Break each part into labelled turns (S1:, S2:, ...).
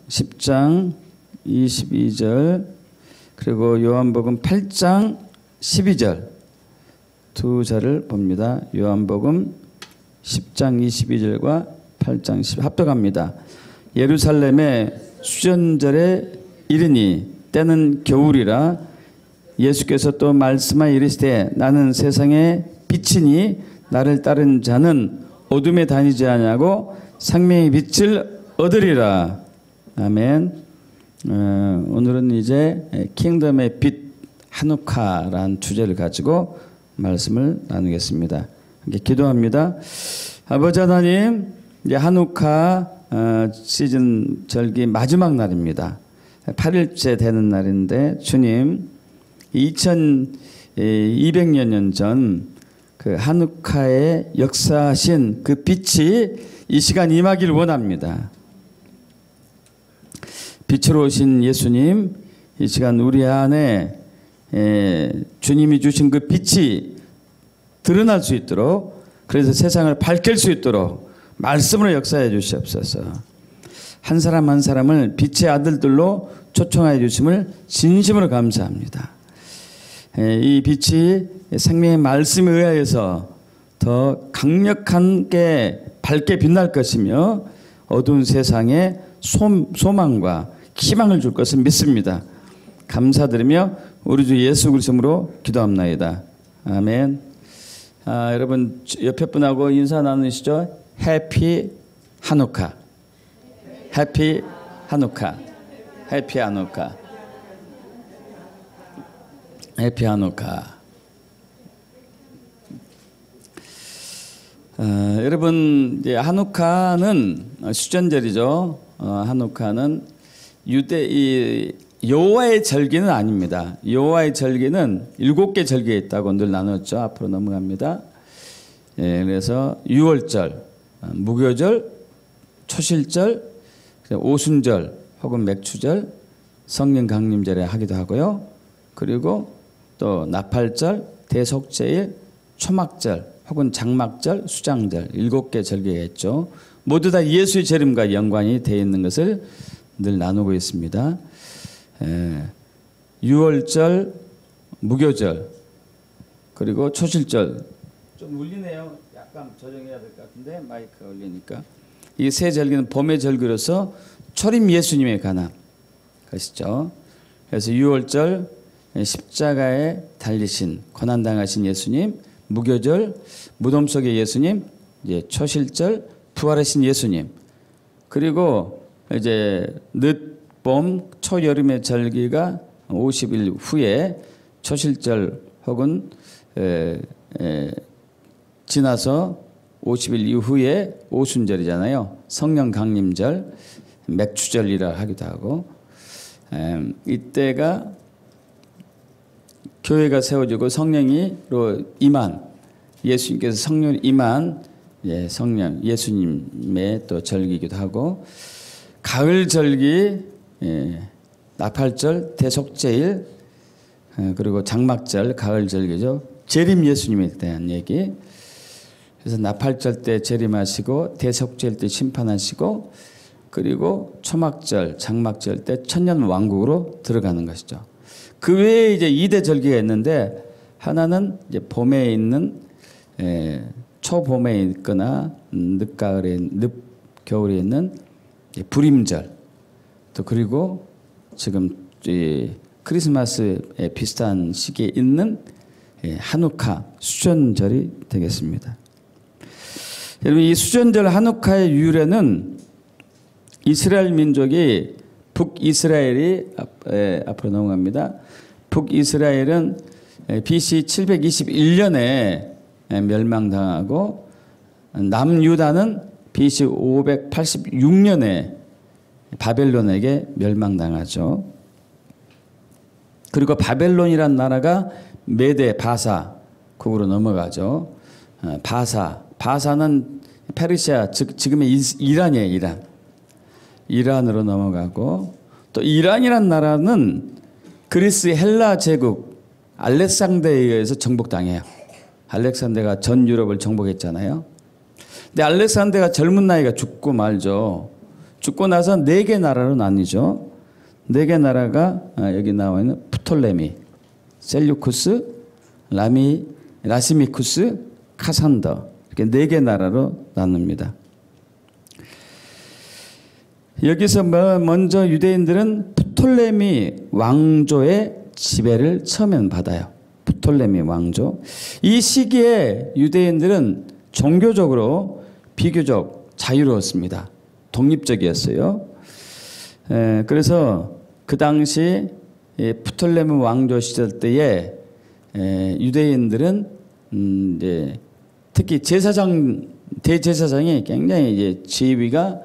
S1: 10장 22절 그리고 요한복음 8장 12절 두 절을 봅니다. 요한복음 10장 22절과 8장 10 합독합니다. 예루살렘의 수전절에 이르니 때는 겨울이라 예수께서 또 말씀하여 이르시되 나는 세상의 빛이니 나를 따른 자는 어둠에 다니지 아니하고 생명의 빛을 얻으리라. 아멘. 오늘은 이제 킹덤의 빛 하누카라는 주제를 가지고 말씀을 나누겠습니다. 함께 기도합니다. 아버지 하나님, 이제 하누카 시즌 절기 마지막 날입니다. 8일째 되는 날인데 주님 2200여 년 전 그 하누카의 역사하신 그 빛이 이 시간 임하기를 원합니다. 빛으로 오신 예수님, 이 시간 우리 안에 주님이 주신 그 빛이 드러날 수 있도록, 그래서 세상을 밝힐 수 있도록 말씀으로 역사해 주시옵소서. 한 사람 한 사람을 빛의 아들들로 초청하여 주심을 진심으로 감사합니다. 이 빛이 생명의 말씀에 의하여서 더 강력하게 밝게 빛날 것이며 어두운 세상에 소망과 희망을 줄 것을 믿습니다. 감사드리며 우리 주 예수 그리스도로 기도합나이다. 아멘. 여러분 옆에 분하고 인사 나누시죠? 해피 하누카. 해피 하누카. 해피 하누카. 해피 하누카. 여러분 이제 하누카는 수전절이죠. 하누카는 이 여호와의 절기는 아닙니다. 여호와의 절기는 7개 절기가 있다고 늘 나눴죠. 앞으로 넘어갑니다. 그래서 유월절, 무교절, 초실절, 오순절 혹은 맥추절, 성령 강림절에 하기도 하고요. 그리고 또 나팔절, 대속제일, 초막절 혹은 장막절, 수장절 7개 절기가 있죠. 모두 다 예수의 재림과 연관이 되어 있는 것을 늘 나누고 있습니다. 유월절, 무교절, 그리고 초실절. 좀 울리네요. 약간 조정해야 될 것 같은데 마이크가 울리니까. 이 세 절기는 봄의 절기로서 초림 예수님에 관한 것이죠. 그래서 유월절 십자가에 달리신 고난당하신 예수님, 무교절 무덤 속의 예수님, 이제 초실절 부활하신 예수님, 그리고 이제 늦봄 초여름의 절기가 50일 후에 초실절 혹은 지나서 50일 이후에 오순절이잖아요. 성령 강림절, 맥추절이라 하기도 하고, 이때가 교회가 세워지고 성령이로 임한, 예수님께서 성령 임한 성령 예수님의 또 절기이기도 하고, 가을 절기, 나팔절, 대속제일, 그리고 장막절, 가을 절기죠. 재림 예수님에 대한 얘기. 그래서 나팔절 때 재림하시고, 대속제일 때 심판하시고, 그리고 초막절, 장막절 때 천년 왕국으로 들어가는 것이죠. 그 외에 이제 2대 절기가 있는데, 하나는 이제 봄에 있는 초봄에 있거나 늦겨울에 있는 불임절, 또 그리고 지금 크리스마스에 비슷한 시기에 있는 하누카 수전절이 되겠습니다. 여러분 이 수전절 하누카의 유래는 이스라엘 민족이 북이스라엘이 앞으로 넘어갑니다. 북이스라엘은 BC 721년에 멸망당하고 남유다는 BC 586년에 바벨론에게 멸망당하죠. 그리고 바벨론이란 나라가 메데 바사국으로 넘어가죠. 바사는 페르시아, 지금의 이란이에요. 이란으로 넘어가고, 또 이란이란 나라는 그리스 헬라 제국 알렉산더에 의해서 정복당해요. 알렉산더가 전 유럽을 정복했잖아요. 근데 알렉산더가 젊은 나이가 죽고 말죠. 죽고 나서 4개 나라로 나뉘죠. 4개 나라가 여기 나와 있는 프톨레미, 셀류쿠스, 라시미쿠스, 카산더 이렇게 4개 나라로 나눕니다. 여기서 먼저 유대인들은 프톨레미 왕조의 지배를 처음에는 받아요. 프톨레미 왕조. 이 시기에 유대인들은 종교적으로 비교적 자유로웠습니다. 독립적이었어요. 그래서 그 당시 프톨레미 왕조 시절 때에 유대인들은 이제 특히 대제사장이 굉장히 이제 지위가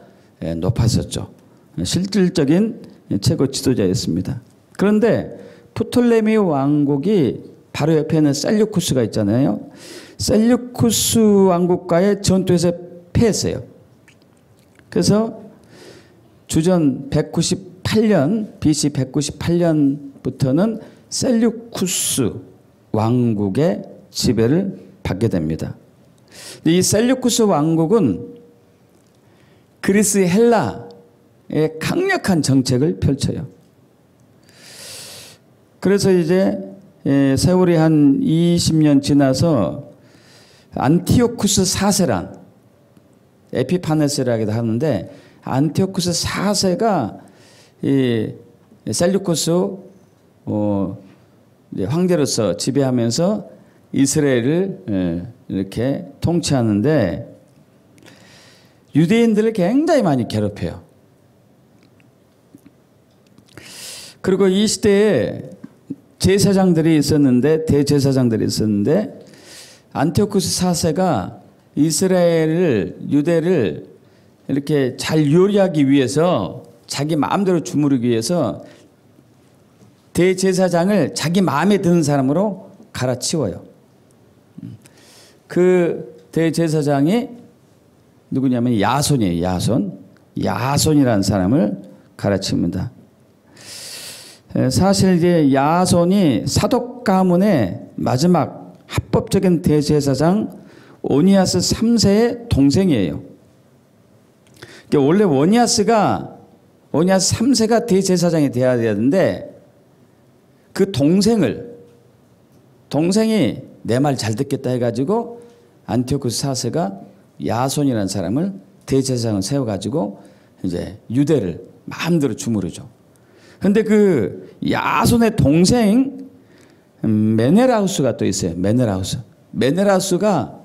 S1: 높았었죠. 실질적인 최고 지도자였습니다. 그런데 프톨레미 왕국이 바로 옆에는 셀류쿠스가 있잖아요. 셀류쿠스 왕국과의 전투에서 패했어요. 그래서 주전 198년 BC 198년부터는 셀류쿠스 왕국의 지배를 받게 됩니다. 이 셀류쿠스 왕국은 그리스 헬라의 강력한 정책을 펼쳐요. 그래서 이제 세월이 한 20년 지나서 안티오쿠스 4세란 에피파네스라기도 하는데 안티오쿠스 4세가 이 셀류쿠스 황제로서 지배하면서 이스라엘을 이렇게 통치하는데 유대인들을 굉장히 많이 괴롭혀요. 그리고 이 시대에 제사장들이 있었는데 대제사장들이 있었는데 안티오쿠스 4세가 이스라엘을 유대를 이렇게 잘 요리하기 위해서 자기 마음대로 주무르기 위해서 대제사장을 자기 마음에 드는 사람으로 갈아치워요. 그 대제사장이 누구냐면 야손이에요. 야손이라는 사람을 갈아치웁니다. 사실 이제 야손이 사독 가문의 마지막 합법적인 대제사장 오니아스 3세의 동생이에요. 그러니까 원래 오니아스 3세가 대제사장이 돼야 되는데 그 동생이 내 말 잘 듣겠다 해가지고 안티오쿠스 4세가 야손이라는 사람을 대제사장을 세워가지고 이제 유대를 마음대로 주무르죠. 그런데 그 야손의 동생 메네라우스가 또 있어요. 메네라우스가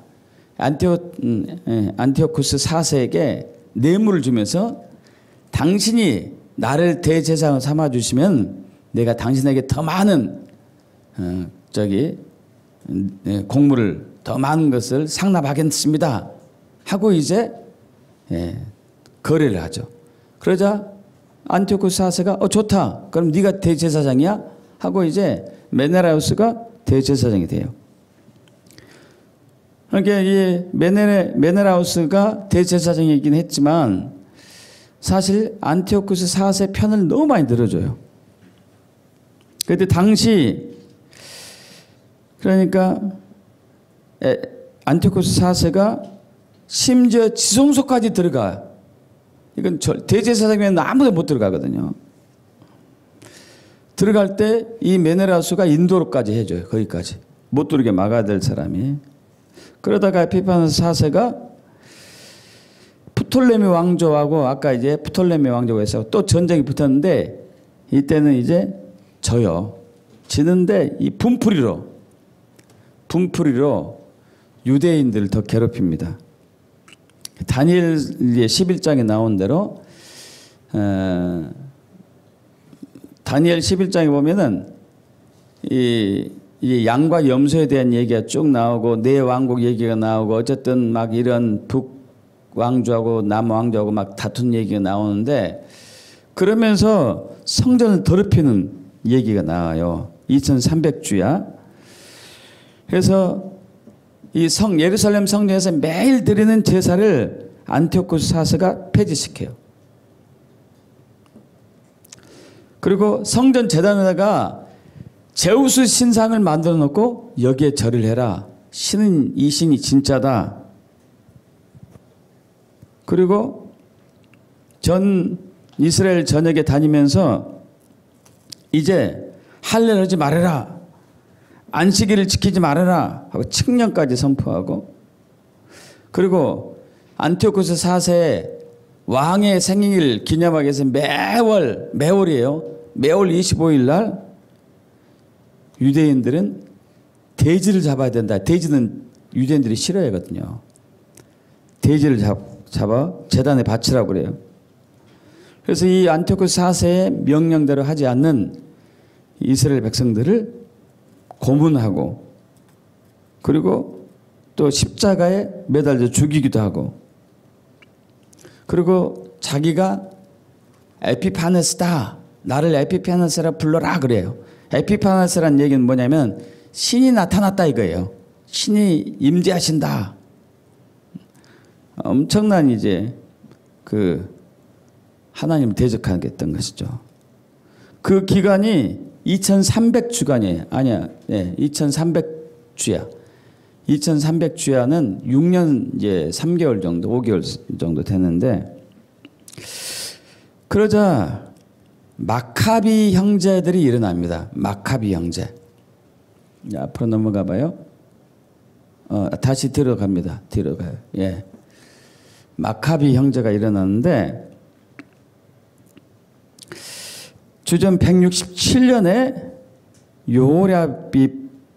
S1: 안티오쿠스 4세에게 뇌물을 주면서 당신이 나를 대제사장을 삼아주시면 내가 당신에게 더 많은 공물을 더 많은 것을 상납하겠습니다 하고 이제 거래를 하죠. 그러자 안티오쿠스 4세가 좋다. 그럼 네가 대제사장이야? 하고 이제 메네라우스가 대제사장이 돼요. 그러니까 이 메네라우스가 대제사장이긴 했지만 사실 안티오쿠스 4세 편을 너무 많이 들어줘요. 그때 당시 그러니까 안티오쿠스 4세가 심지어 지성소까지 들어가요. 이건 대제사장이면 아무도 못 들어가거든요. 들어갈 때 이 메네라우스가 인도로까지 해줘요. 거기까지. 못 들게 막아야 될 사람이. 그러다가 에피파네스 4세가 프톨레미 왕조하고 아까 이제 프톨레미 왕조가 있어서 또 전쟁이 붙었는데 이때는 이제 져요. 지는데 이 분풀이로 유대인들을 더 괴롭힙니다. 다니엘 11장에 나온 대로 다니엘 11장에 보면은 이 양과 염소에 대한 얘기가 쭉 나오고 네 왕국 얘기가 나오고 어쨌든 막 이런 북왕조하고 남왕조하고 막 다툰 얘기가 나오는데 그러면서 성전을 더럽히는 얘기가 나와요. 2300주야. 그래서 이 예루살렘 성전에서 매일 드리는 제사를 안티오쿠스 4세가 폐지시켜요. 그리고 성전 제단에다가 제우스 신상을 만들어 놓고 여기에 절을 해라. 이 신이 진짜다. 그리고 전 이스라엘 전역에 다니면서 이제 할례를 하지 말아라, 안식일을 지키지 말아라 하고 칙령까지 선포하고, 그리고 안티오코스 4세에 왕의 생일 기념하기 위해서 매월이에요. 매월 25일 날 유대인들은 돼지를 잡아야 된다. 돼지는 유대인들이 싫어하거든요. 돼지를 잡아 제단에 바치라고 그래요. 그래서 이 안티오코스 4세의 명령대로 하지 않는 이스라엘 백성들을 고문하고, 그리고 또 십자가에 매달려 죽이기도 하고, 그리고 자기가 에피파네스다, 나를 에피파네스라 불러라 그래요. 에피파네스라는 얘기는 뭐냐면 신이 나타났다 이거예요. 신이 임재하신다. 엄청난 이제 그 하나님을 대적하겠던 것이죠. 그 기간이 2300주간이에요. 아니야, 네, 2300주야. 2300주야는 6년 이제 3개월 정도, 5개월 정도 되는데, 그러자 마카비 형제들이 일어납니다. 마카비 형제. 앞으로 넘어가 봐요. 다시 뒤로 갑니다. 뒤로 가요. 예. 마카비 형제가 일어났는데, 주전 167년에 요랴비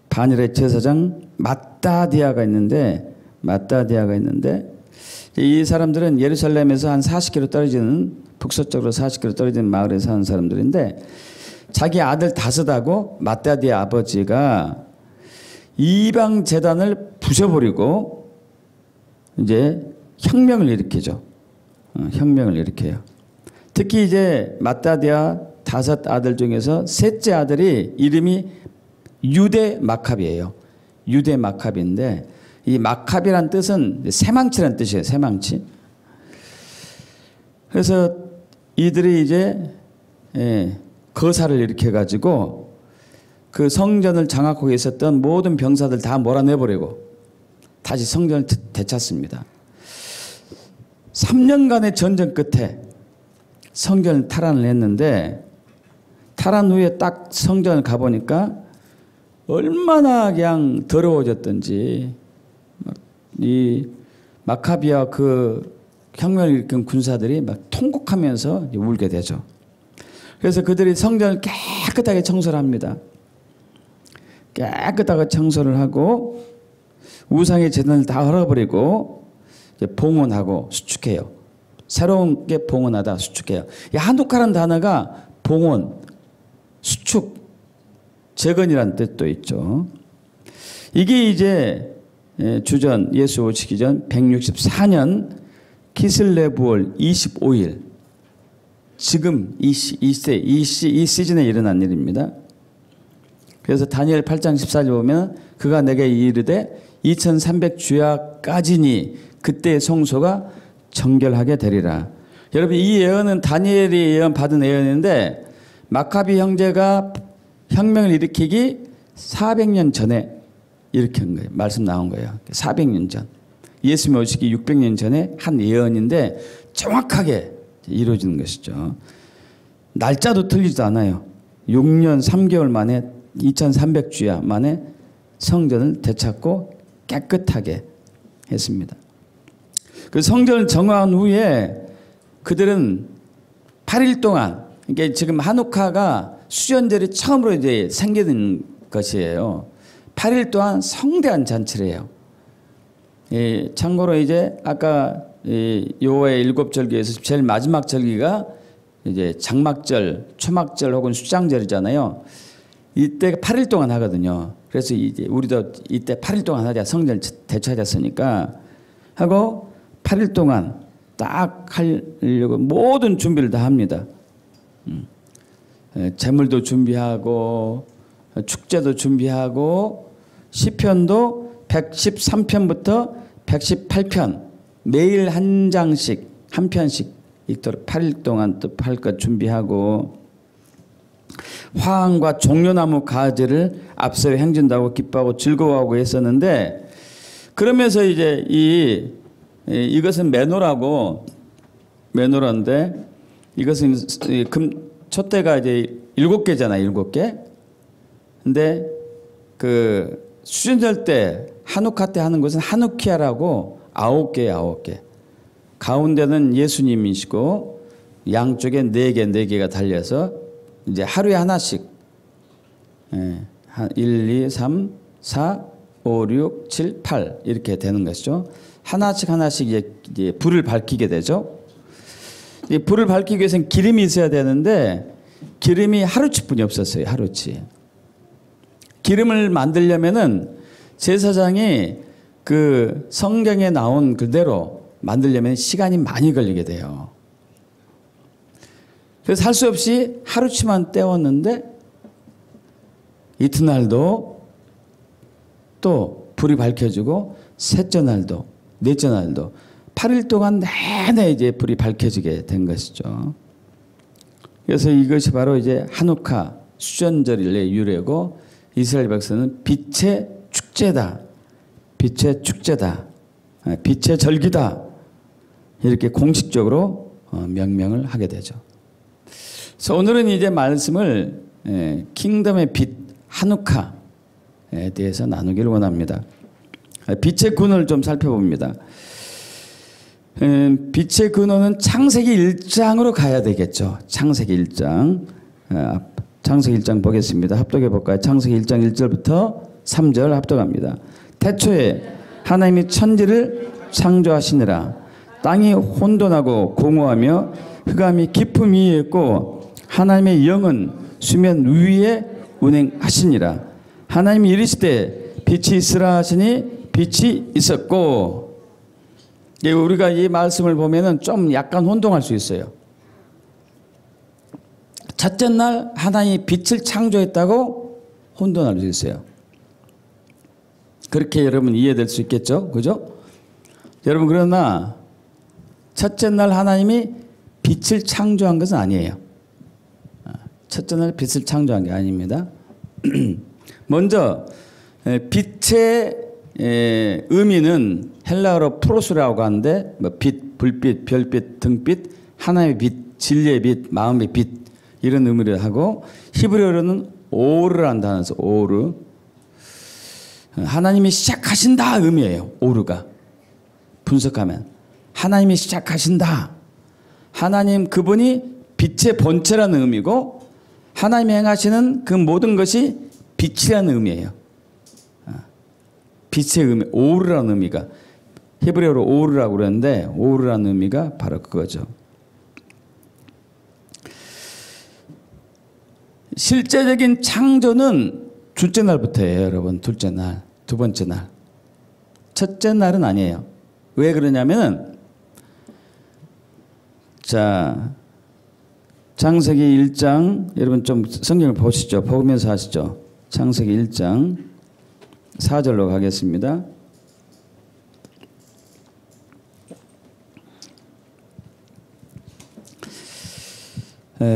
S1: 반일의 제사장 마따디아가 있는데 이 사람들은 예루살렘에서 한 40km 떨어지는, 북서쪽으로 40km 떨어지는 마을에 사는 사람들인데, 자기 아들 다섯하고 마따디아 아버지가 이방 제단을 부셔버리고 이제 혁명을 일으키죠. 혁명을 일으켜요. 특히 이제 마따디아 다섯 아들 중에서 셋째 아들이 이름이 유대 마카비예요. 유대 마카비인데, 이 마카비란 뜻은 새망치란 뜻이에요. 새망치. 그래서 이들이 이제 거사를 일으켜 가지고 그 성전을 장악하고 있었던 모든 병사들 다 몰아내버리고 다시 성전을 되찾습니다. 3년간의 전쟁 끝에 성전을 탈환을 했는데, 탈환 후에 딱 성전을 가보니까 얼마나 그냥 더러워졌던지, 이 마카비아 그 혁명을 일으킨 군사들이 막 통곡하면서 울게 되죠. 그래서 그들이 성전을 깨끗하게 청소를 합니다. 깨끗하게 청소를 하고 우상의 제단을 다 헐어버리고 이제 봉헌하고 수축해요. 새로운 게 봉헌하다, 수축해요. 이 한독하라는 단어가 봉헌, 수축, 재건이라는 뜻도 있죠. 이게 이제 주전 예수 오시기 전 164년 키슬레브월 25일, 지금 이 시즌에 일어난 일입니다. 그래서 다니엘 8장 14절 보면 그가 내게 이르되 2300주야까지니 그때의 성소가 정결하게 되리라. 여러분, 이 예언은 다니엘이 예언 받은 예언인데, 마카비 형제가 혁명을 일으키기 400년 전에 일으킨 거예요. 말씀 나온 거예요. 400년 전. 예수님 오시기 600년 전에 한 예언인데 정확하게 이루어지는 것이죠. 날짜도 틀리지도 않아요. 6년 3개월 만에 2300주야 만에 성전을 되찾고 깨끗하게 했습니다. 그 성전을 정화한 후에 그들은 8일 동안, 이게 지금 한우카가 수전절이 처음으로 이제 생기는 것이에요. 8일 동안 성대한 잔치를 해요. 참고로 이제 아까 여호와의 일곱 절기에서 제일 마지막 절기가 이제 장막절, 초막절 혹은 수장절이잖아요. 이때가 8일 동안 하거든요. 그래서 이제 우리도 이때 8일 동안 하자, 성전을 되찾았으니까 하고 8일 동안 딱 하려고 모든 준비를 다 합니다. 제물도 준비하고 축제도 준비하고 시편도 113편부터 118편 매일 한 장씩 한 편씩 읽도록 8일 동안 또 할 것 준비하고, 화환과 종려나무 가지를 앞서 행진다고 기뻐하고 즐거워하고 했었는데, 그러면서 이제 이것은 매너라고 메노라인데 이것은 촛대가 이제 7개잖아요. 7개. 근데 그 수전절 때 한우카 때 하는 것은 한우키아라고 9개예요. 9개. 가운데는 예수님이시고 양쪽에 4개가 달려서 이제 하루에 하나씩 1, 2, 3, 4, 5, 6, 7, 8 이렇게 되는 것이죠. 하나씩 이제 불을 밝히게 되죠. 이 불을 밝히기 위해서는 기름이 있어야 되는데 기름이 하루치뿐이 없었어요. 하루치. 기름을 만들려면은 제사장이 그 성경에 나온 그대로 만들려면 시간이 많이 걸리게 돼요. 그래서 할 수 없이 하루치만 때웠는데 이튿날도 또 불이 밝혀지고 셋째 날도 넷째 날도 8일 동안 내내 이제 불이 밝혀지게 된 것이죠. 그래서 이것이 바로 이제 한우카 수전절일의 유래고 이스라엘 백성은 빛의 축제다. 빛의 축제다. 빛의 절기다. 이렇게 공식적으로 명명을 하게 되죠. 그래서 오늘은 이제 말씀을 킹덤의 빛 한우카에 대해서 나누기를 원합니다. 빛의 근원을 좀 살펴봅니다. 빛의 근원은 창세기 1장으로 가야 되겠죠. 창세기 1장. 창세기 1장 보겠습니다. 합독해 볼까요? 창세기 1장 1절부터 3절 합독합니다. 태초에 하나님이 천지를 창조하시니라. 땅이 혼돈하고 공허하며 흑암이 깊음 위에 있고 하나님의 영은 수면 위에 운행하시니라. 하나님이 이르시되 빛이 있으라 하시니 빛이 있었고. 우리가 이 말씀을 보면은 좀 약간 혼동할 수 있어요. 첫째 날 하나님이 빛을 창조했다고 혼돈할 수 있어요. 그렇게 여러분 이해될 수 있겠죠? 그죠? 여러분 그러나 첫째 날 하나님이 빛을 창조한 것은 아니에요. 첫째 날 빛을 창조한 게 아닙니다. 먼저 빛의 의미는 헬라어로 프로스라고 하는데 뭐 빛, 불빛, 별빛, 등빛, 하나님의 빛, 진리의 빛, 마음의 빛 이런 의미를 하고 히브리어로는 오르라는 단어에서 오르 하나님이 시작하신다 의미예요. 오르가 분석하면 하나님이 시작하신다. 하나님 그분이 빛의 본체라는 의미고 하나님이 행하시는 그 모든 것이 빛이라는 의미예요. 빛의 의미, 오르라는 의미가 히브리어로 오르라고 그러는데 오르라는 의미가 바로 그거죠. 실제적인 창조는 둘째 날부터예요, 여러분. 둘째 날, 두 번째 날. 첫째 날은 아니에요. 왜 그러냐면은 자 창세기 1장 여러분 좀 성경을 보시죠. 보면서 하시죠. 창세기 1장 4절로 가겠습니다.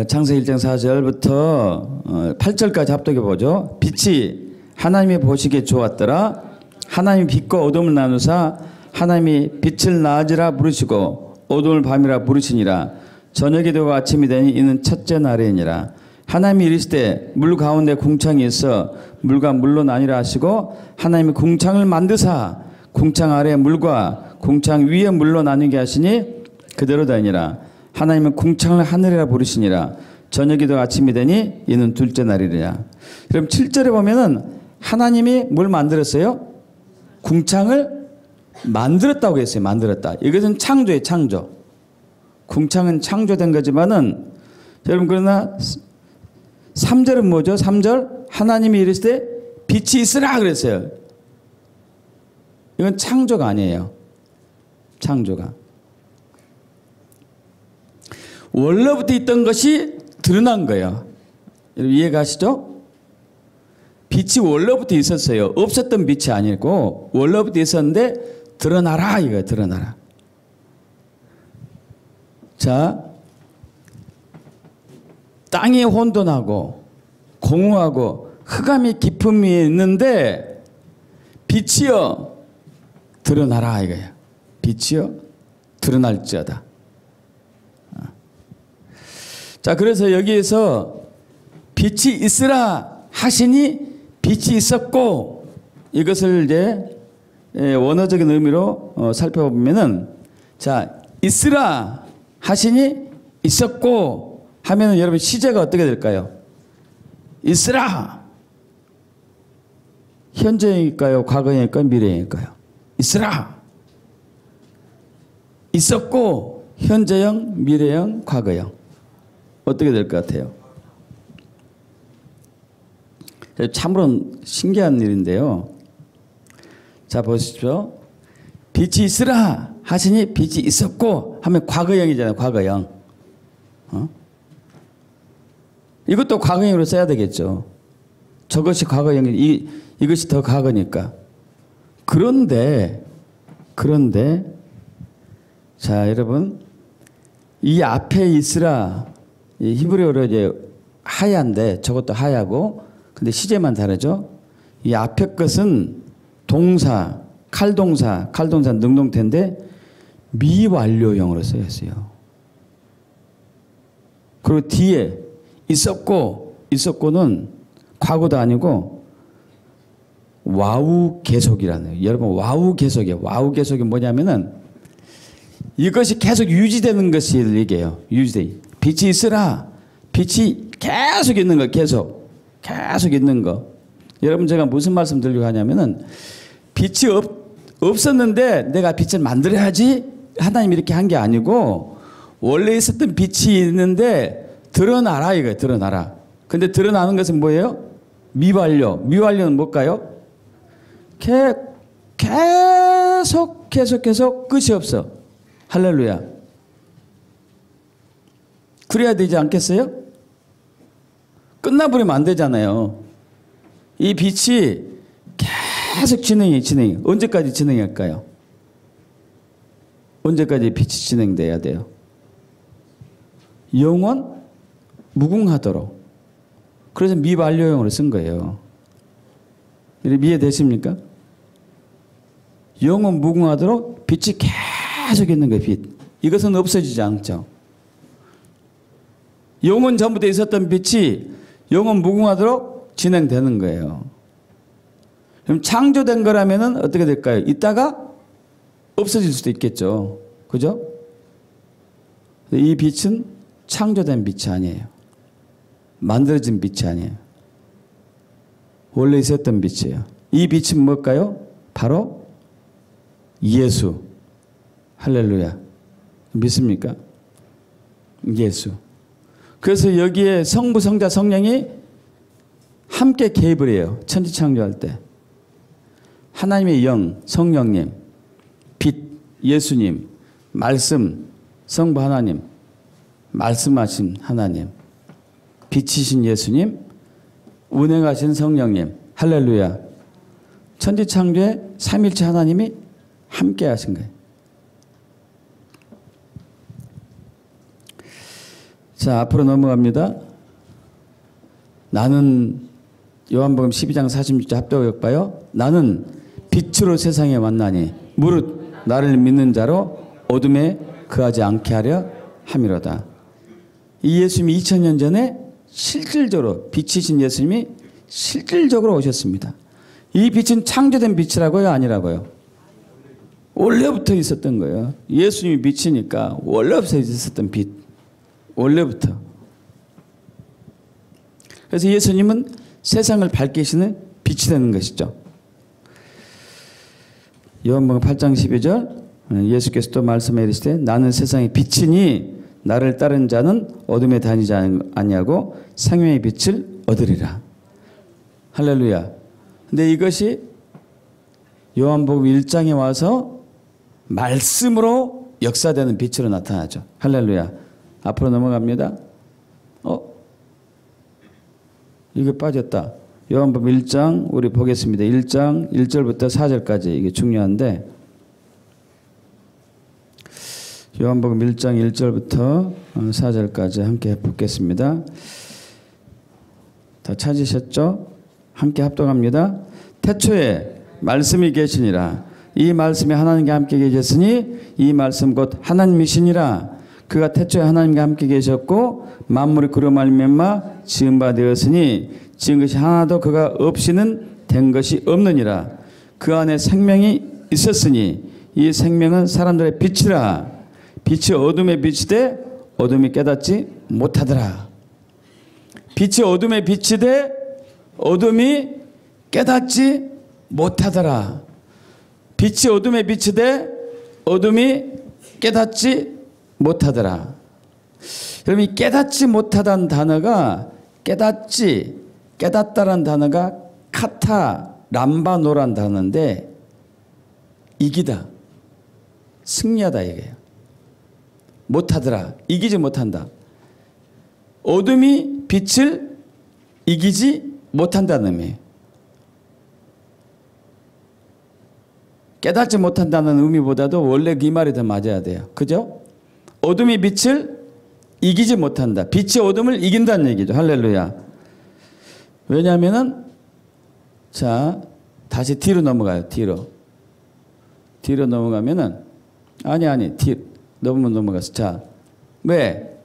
S1: 창세기 1장 4절부터 8절까지 합독해 보죠. 빛이 하나님이 보시기에 좋았더라. 하나님이 빛과 어둠을 나누사 하나님이 빛을 낮이라 부르시고 어둠을 밤이라 부르시니라. 저녁이 되고 아침이 되니 이는 첫째 날이니라. 하나님이 이르시되 물 가운데 궁창이 있어 물과 물로 나뉘라 하시고 하나님이 궁창을 만드사 궁창 아래 물과 궁창 위에 물로 나뉘게 하시니 그대로 되니라. 하나님은 궁창을 하늘이라 부르시니라. 저녁이 되고 아침이 되니 이는 둘째 날이니라. 그럼 7절에 보면은 하나님이 뭘 만들었어요? 궁창을 만들었다고 했어요. 만들었다. 이것은 창조예요. 창조. 궁창은 창조된 거지만은 여러분 그러나 3절은 뭐죠? 3절 하나님이 이르시되 빛이 있으라 그랬어요. 이건 창조가 아니에요. 창조가. 원래부터 있던 것이 드러난 거예요. 여러분 이해가시죠? 빛이 원래부터 있었어요. 없었던 빛이 아니고 원래부터 있었는데 드러나라 이거예요. 드러나라. 자, 땅이 혼돈하고 공허하고 흑암이 깊음 위에 있는데 빛이여 드러나라 이거예요. 빛이여 드러날지어다. 자, 그래서 여기에서 빛이 있으라 하시니 빛이 있었고, 이것을 이제 원어적인 의미로 살펴보면은, 자, 있으라 하시니 있었고 하면은 여러분 시제가 어떻게 될까요? 있으라. 현재일까요? 과거일까요? 미래일까요? 있으라. 있었고 현재형, 미래형, 과거형. 어떻게 될 것 같아요? 참으로 신기한 일인데요. 자, 보십시오. 빛이 있으라 하시니 빛이 있었고 하면 과거형이잖아요. 과거형. 이것도 과거형으로 써야 되겠죠. 저것이 과거형이, 이것이 더 과거니까. 그런데 자, 여러분, 이 앞에 있으라, 이 히브리어로 이제 하얀데 저것도 하얗고, 근데 시제만 다르죠. 이 앞에 것은 동사, 칼동사 능동태인데 미완료형으로 쓰였어요. 그리고 뒤에 있었고는 과거도 아니고 와우 계속이라는. 여러분, 와우 계속이에요. 와우 계속이 뭐냐면은 이것이 계속 유지되는 것이 얘기해요. 유지돼. 빛이 있으라. 빛이 계속 있는 거, 계속 있는 거. 여러분, 제가 무슨 말씀 드리려고 하냐면은 빛이 없었는데 내가 빛을 만들어야지 하나님이 이렇게 한 게 아니고, 원래 있었던 빛이 있는데 드러나라 이거예요. 드러나라. 근데 드러나는 것은 뭐예요? 미완료. 미완료는 뭘까요? 계속 끝이 없어. 할렐루야. 그래야 되지 않겠어요? 끝나버리면 안 되잖아요. 이 빛이 계속 진행이. 언제까지 진행할까요? 언제까지 빛이 진행돼야 돼요? 영원 무궁하도록. 그래서 미완료형으로 쓴 거예요. 이해되십니까? 영원 무궁하도록 빛이 계속 있는 거예요. 빛. 이것은 없어지지 않죠. 영원 전부터 있었던 빛이 영원 무궁하도록 진행되는 거예요. 그럼 창조된 거라면은 어떻게 될까요? 이따가 없어질 수도 있겠죠. 그죠? 이 빛은 창조된 빛이 아니에요. 만들어진 빛이 아니에요. 원래 있었던 빛이에요. 이 빛은 뭘까요? 바로 예수. 할렐루야. 믿습니까? 예수. 그래서 여기에 성부, 성자, 성령이 함께 개입을 해요. 천지창조할 때. 하나님의 영, 성령님, 빛, 예수님, 말씀, 성부 하나님, 말씀하신 하나님, 빛이신 예수님, 운행하신 성령님. 할렐루야. 천지창조에 삼일체 하나님이 함께 하신 거예요. 자, 앞으로 넘어갑니다. 나는 요한복음 12장 46절 합독역 봐요. 나는 빛으로 세상에 왔나니 무릇 나를 믿는 자로 어둠에 거하지 않게 하려 함이로다. 이 예수님이 2000년 전에 실질적으로 빛이신 예수님이 실질적으로 오셨습니다. 이 빛은 창조된 빛이라고요? 아니라고요? 원래부터 있었던 거예요. 예수님이 빛이니까 원래부터 있었던 빛. 원래부터. 그래서 예수님은 세상을 밝히시는 빛이 되는 것이죠. 요한복음 8장 12절 예수께서 또 말씀해 이르시되 나는 세상의 빛이니 나를 따른 자는 어둠에 다니지 아니하고 생명의 빛을 얻으리라. 할렐루야. 근데 이것이 요한복음 1장에 와서 말씀으로 역사되는 빛으로 나타나죠. 할렐루야. 앞으로 넘어갑니다. 이게 빠졌다. 요한복음 1장 우리 보겠습니다. 1장 1절부터 4절까지 이게 중요한데 요한복음 1장 1절부터 4절까지 함께 보겠습니다. 다 찾으셨죠? 함께 합독합니다. 태초에 말씀이 계시니라. 이 말씀이 하나님과 함께 계셨으니 이 말씀 곧 하나님이시니라. 그가 태초에 하나님과 함께 계셨고 만물이 그로 말미암아 지은 바 되었으니 지은 것이 하나도 그가 없이는 된 것이 없느니라. 그 안에 생명이 있었으니 이 생명은 사람들의 빛이라. 빛이 어둠에 비치되 어둠이 깨닫지 못하더라. 빛이 어둠에 비치되 어둠이 깨닫지 못하더라. 빛이 어둠에 비치되 어둠이 깨닫지 못하더라. 여러분, 이 깨닫지 못하다는 단어가 깨닫다라는 단어가 카타 람바노란 단어인데 이기다, 승리하다 이게요. 못하더라, 이기지 못한다. 어둠이 빛을 이기지 못한다는 의미예요. 깨닫지 못한다는 의미보다도 원래 그 말이 더 맞아야 돼요. 그죠? 어둠이 빛을 이기지 못한다. 빛이 어둠을 이긴다는 얘기죠. 할렐루야. 왜냐하면은 자, 다시 뒤로 넘어가요. 뒤로 넘어가면은 너무 넘어갔어. 자, 왜?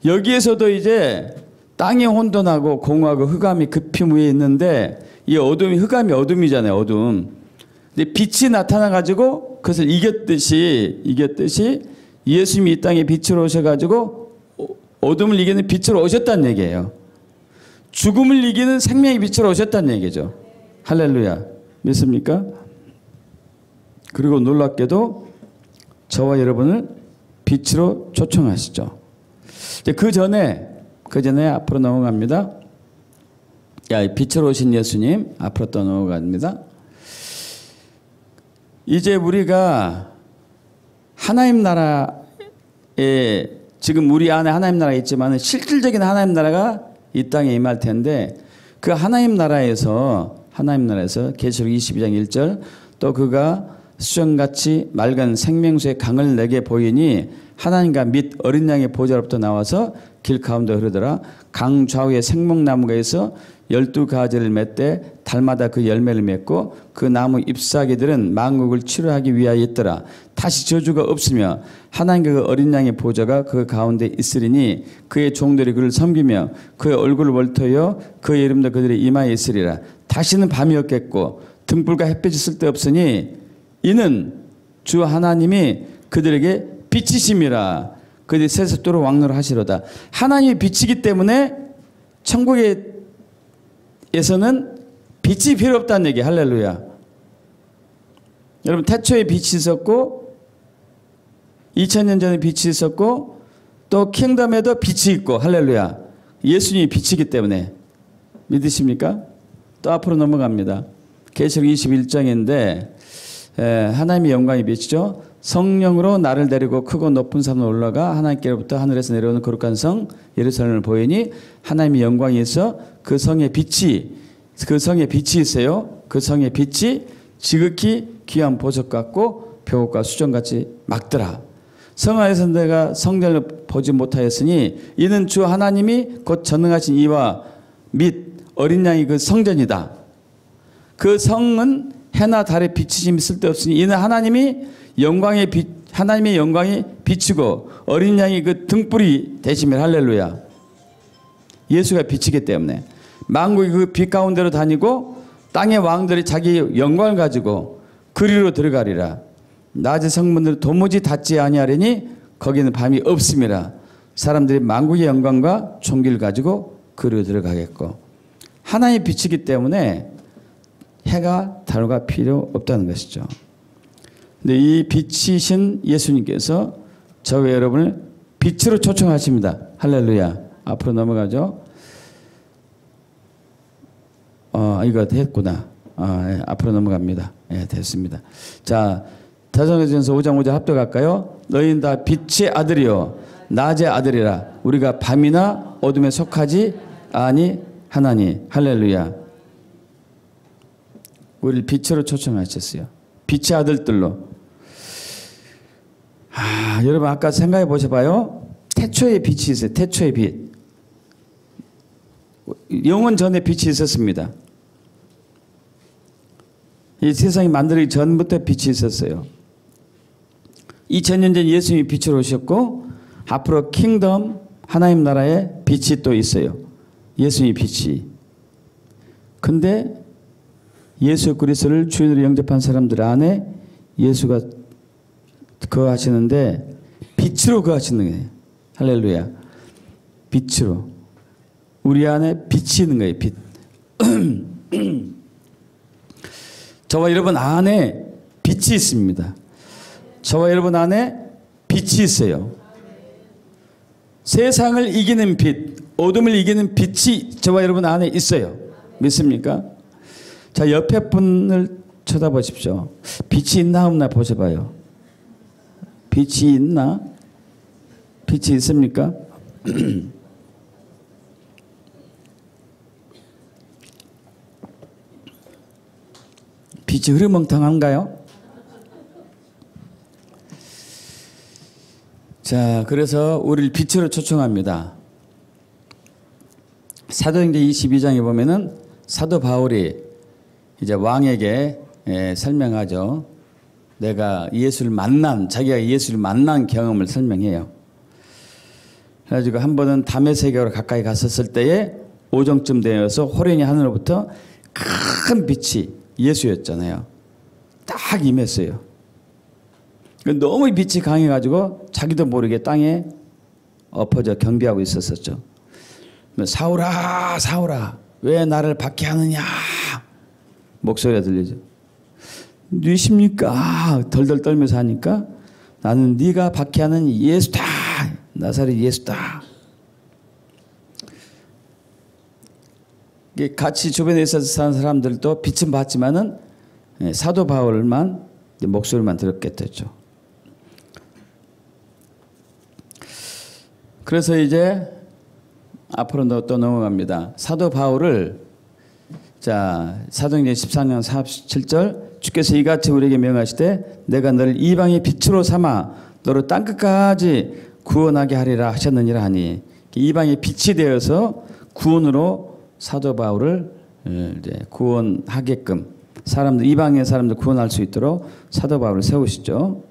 S1: 여기에서도 이제 땅이 혼돈하고 공허하고 흑암이 급히 위에 있는데 이 어둠이 흑암이 어둠이잖아요. 어둠. 근데 빛이 나타나 가지고 그것을 이겼듯이 예수님이 이 땅에 빛으로 오셔가지고 어둠을 이기는 빛으로 오셨다는 얘기예요. 죽음을 이기는 생명의 빛으로 오셨다는 얘기죠. 할렐루야. 믿습니까? 그리고 놀랍게도 저와 여러분을 빛으로 초청하시죠. 그 전에 앞으로 넘어갑니다. 빛으로 오신 예수님 앞으로 또 넘어갑니다. 이제 우리가 하나님 나라에 지금 우리 안에 하나님 나라가 있지만 실질적인 하나님 나라가 이 땅에 임할 텐데 그 하나님 나라에서 계시록 22장 1절 또 그가 수정같이 맑은 생명수의 강을 내게 보이니 하나님과 및 어린 양의 보좌로부터 나와서 길 가운데 흐르더라. 강 좌우에 생목나무가 있어 12가지를 맺되 달마다 그 열매를 맺고 그 나무 잎사귀들은 만국을 치료하기 위하여 있더라. 다시 저주가 없으며 하나님과 그 어린 양의 보좌가 그 가운데 있으리니 그의 종들이 그를 섬기며 그의 얼굴을 월터여 그의 이름도 그들의 이마에 있으리라. 다시는 밤이 없겠고 등불과 햇빛이 쓸데없으니 이는 주 하나님이 그들에게 빛이심이라. 그들이 세속도로 왕노를 하시로다. 하나님이 빛이기 때문에 천국에서는 빛이 필요 없다는 얘기. 할렐루야. 여러분, 태초에 빛이 있었고 2000년 전에 빛이 있었고 또 킹덤에도 빛이 있고. 할렐루야. 예수님이 빛이기 때문에. 믿으십니까? 또 앞으로 넘어갑니다. 계시록 21장인데 하나님의 영광이 빛이죠. 성령으로 나를 데리고 크고 높은 산으로 올라가 하나님께로부터 하늘에서 내려오는 거룩한 성 예루살렘을 보이니 하나님의 영광이 있어 그 성의 빛이 있어요. 그 성의 빛이 지극히 귀한 보석 같고 벽옥과 수정같이 막더라. 성 안에서 내가 성전을 보지 못하였으니 이는 주 하나님이 곧 전능하신 이와 및 어린 양이 그 성전이다. 그 성은 해나 달의 비치심이 쓸데없으니 이는 하나님의 영광이 비치고 어린 양이 그 등불이 되시면. 할렐루야. 예수가 빛이기 때문에 만국이 그 빛 가운데로 다니고 땅의 왕들이 자기 영광을 가지고 그리로 들어가리라. 낮의 성문으로 도무지 닿지 아니하리니 거기는 밤이 없음이라. 사람들이 만국의 영광과 존귀를 가지고 그리로 들어가겠고. 하나님의 빛이기 때문에 해가 달과 필요 없다는 것이죠. 근데 이 빛이신 예수님께서 저와 여러분을 빛으로 초청하십니다. 할렐루야. 앞으로 넘어가죠. 이거 됐구나. 앞으로 넘어갑니다. 됐습니다. 자, 데살로니가전서 5장 5절 합독할까요? 너희는 다 빛의 아들이요 낮의 아들이라. 우리가 밤이나 어둠에 속하지 아니하나니. 할렐루야. 우리를 빛으로 초청하셨어요. 빛의 아들들로. 여러분 아까 생각해 보셔봐요. 태초에 빛이 있어요. 태초의 빛. 영원 전에 빛이 있었습니다. 이 세상이 만들기 전부터 빛이 있었어요. 2000년 전 예수님이 빛으로 오셨고 앞으로 킹덤 하나님 나라에 빛이 또 있어요. 예수의 빛이. 근데 예수 그리스도를 주인으로 영접한 사람들 안에 예수가 거하시는데 빛으로 거하시는 거예요. 할렐루야. 빛으로. 우리 안에 빛이 있는 거예요. 빛. 저와 여러분 안에 빛이 있습니다. 저와 여러분 안에 빛이 있어요. 세상을 이기는 빛, 어둠을 이기는 빛이 저와 여러분 안에 있어요. 믿습니까? 자, 옆에 분을 쳐다보십시오. 빛이 있나 없나 보셔봐요. 빛이 있나? 빛이 있습니까? 빛이 흐르멍텅한가요? 자, 그래서 우리를 빛으로 초청합니다. 사도행전 22장에 보면은 사도 바울이 이제 왕에게 설명하죠. 내가 예수를 만난, 자기가 예수를 만난 경험을 설명해요. 그래가지고 한 번은 다메섹으로 가까이 갔었을 때에 오정쯤 되어서 호련히 하늘로부터 큰 빛이 예수였잖아요. 딱 임했어요. 너무 빛이 강해가지고 자기도 모르게 땅에 엎어져 경배하고 있었었죠. 사울아, 사울아, 왜 나를 박해하느냐? 목소리가 들리죠. 누구십니까? 덜덜 떨면서 하니까 나는 네가 박해하는 예수다. 나사렛 예수다. 같이 주변에 있어서 사는 사람들도 빛은 봤지만은 사도 바울만 목소리만 들었겠죠. 그래서 이제 앞으로 또 넘어갑니다. 사도 바울을 자 사도행전 14장 47절 주께서 이같이 우리에게 명하시되 내가 너를 이방의 빛으로 삼아 너를 땅끝까지 구원하게 하리라 하셨느니라 하니 이방의 빛이 되어서 구원으로 사도 바울을 이제 구원하게끔 사람들 이방의 사람들 구원할 수 있도록 사도 바울을 세우시죠.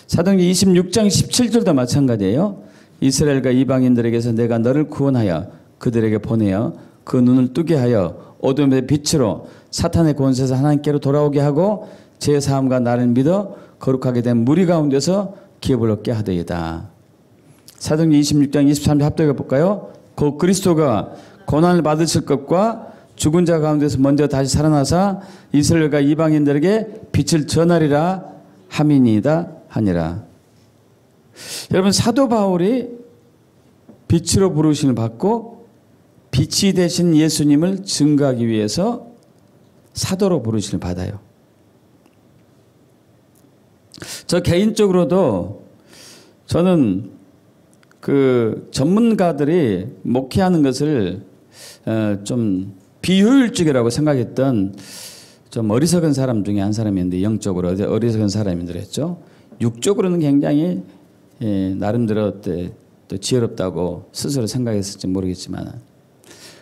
S1: 사도행전 26장 17절도 마찬가지예요. 이스라엘과 이방인들에게서 내가 너를 구원하여 그들에게 보내어 그 눈을 뜨게 하여 어둠의 빛으로 사탄의 권세에서 하나님께로 돌아오게 하고 제 사함과 나를 믿어 거룩하게 된 무리 가운데서 기업을 얻게 하더이다. 사도행전 26장 23절 합독해 볼까요? 곧 그리스도가 고난을 받으실 것과 죽은 자 가운데서 먼저 다시 살아나사 이스라엘과 이방인들에게 빛을 전하리라 함이니이다 하니라. 여러분 사도 바울이 빛으로 부르심을 받고 빛이 되신 예수님을 증거하기 위해서 사도로 부르심을 받아요. 저 개인적으로도 저는 그 전문가들이 목회하는 것을 좀 비효율적이라고 생각했던 좀 어리석은 사람 중에 한 사람이었는데 영적으로 어리석은 사람이더랬죠. 육적으로는 굉장히 나름대로 또 지혜롭다고 스스로 생각했을지 모르겠지만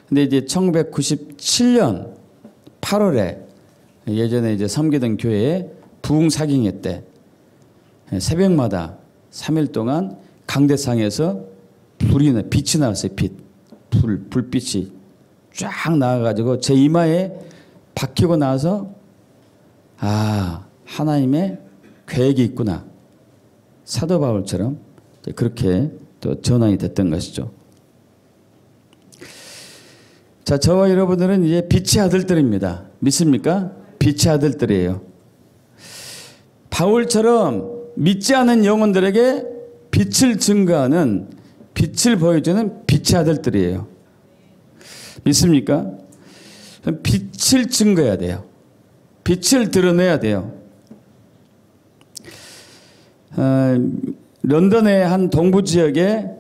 S1: 근데 이제 1997년 8월에 예전에 이제 섬기던 교회에 부흥사경회 때 새벽마다 3일 동안 강대상에서 빛이 나왔어요. 불빛이 쫙 나와가지고 제 이마에 박히고 나서 아 하나님의 계획이 있구나. 사도 바울처럼 그렇게 또 전환이 됐던 것이죠. 자, 저와 여러분들은 이제 빛의 아들들입니다. 믿습니까? 빛의 아들들이에요. 바울처럼 믿지 않은 영혼들에게 빛을 증거하는 빛을 보여주는 빛의 아들들이에요. 믿습니까? 빛을 증거해야 돼요. 빛을 드러내야 돼요. 런던의 한 동부 지역에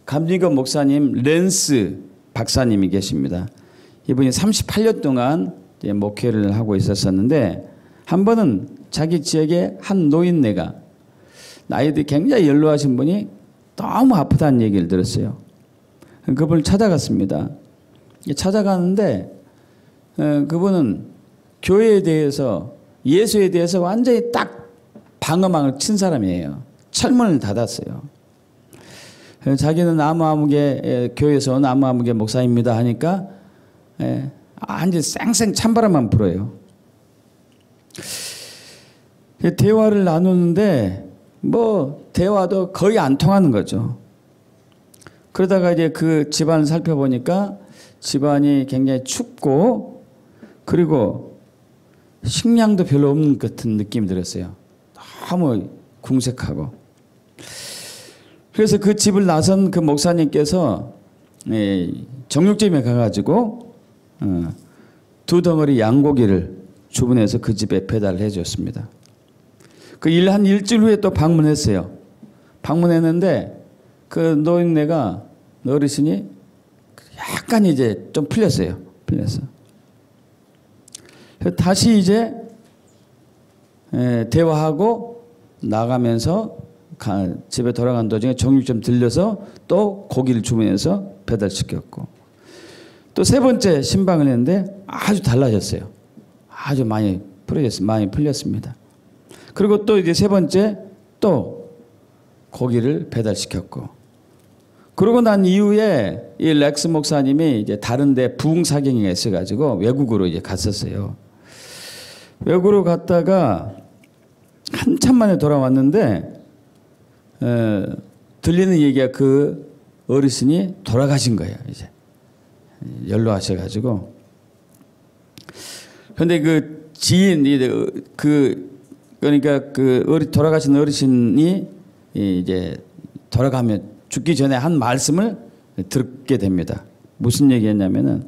S1: 감리교 목사님 랜스 박사님이 계십니다. 이분이 38년 동안 목회를 하고 있었었는데 한 번은 자기 지역의 한 노인네가 나이도 굉장히 연로하신 분이 너무 아프다는 얘기를 들었어요. 그분을 찾아갔습니다. 찾아가는데 그분은 교회에 대해서 예수에 대해서 완전히 딱 방어망을 친 사람이에요. 철문을 닫았어요. 자기는 아무아무개 교회에서 온 아무아무개 목사입니다 하니까 완전 쌩쌩 찬바람만 불어요. 대화를 나누는데 뭐 대화도 거의 안 통하는 거죠. 그러다가 이제 그 집안을 살펴보니까 집안이 굉장히 춥고 그리고 식량도 별로 없는 것 같은 느낌이 들었어요. 너무 궁색하고. 그래서 그 집을 나선 그 목사님께서 정육점에 가가지고 2덩어리 양고기를 주문해서 그 집에 배달을 해줬습니다. 그 한 일주일 후에 또 방문했어요. 방문했는데 그 노인네가 어르신이 약간 이제 좀 풀렸어요. 풀렸어. 다시 이제 대화하고 나가면서 집에 돌아간 도중에 정육점 들려서 또 고기를 주문해서 배달시켰고 또 3번째 신방을 했는데 아주 달라졌어요. 아주 많이 풀렸습니다. 그리고 또 이제 3번째 또 고기를 배달시켰고 그러고 난 이후에 이 렉스 목사님이 이제 다른데 부흥사경이 있어가지고 외국으로 이제 갔었어요. 외국으로 갔다가 한참 만에 돌아왔는데 들리는 얘기가 그 어르신이 돌아가신 거예요. 이제 연로하셔가지고. 그런데 그 지인이 그러니까 그 돌아가신 어르신이 이제 돌아가면 죽기 전에 한 말씀을 듣게 됩니다. 무슨 얘기했냐면은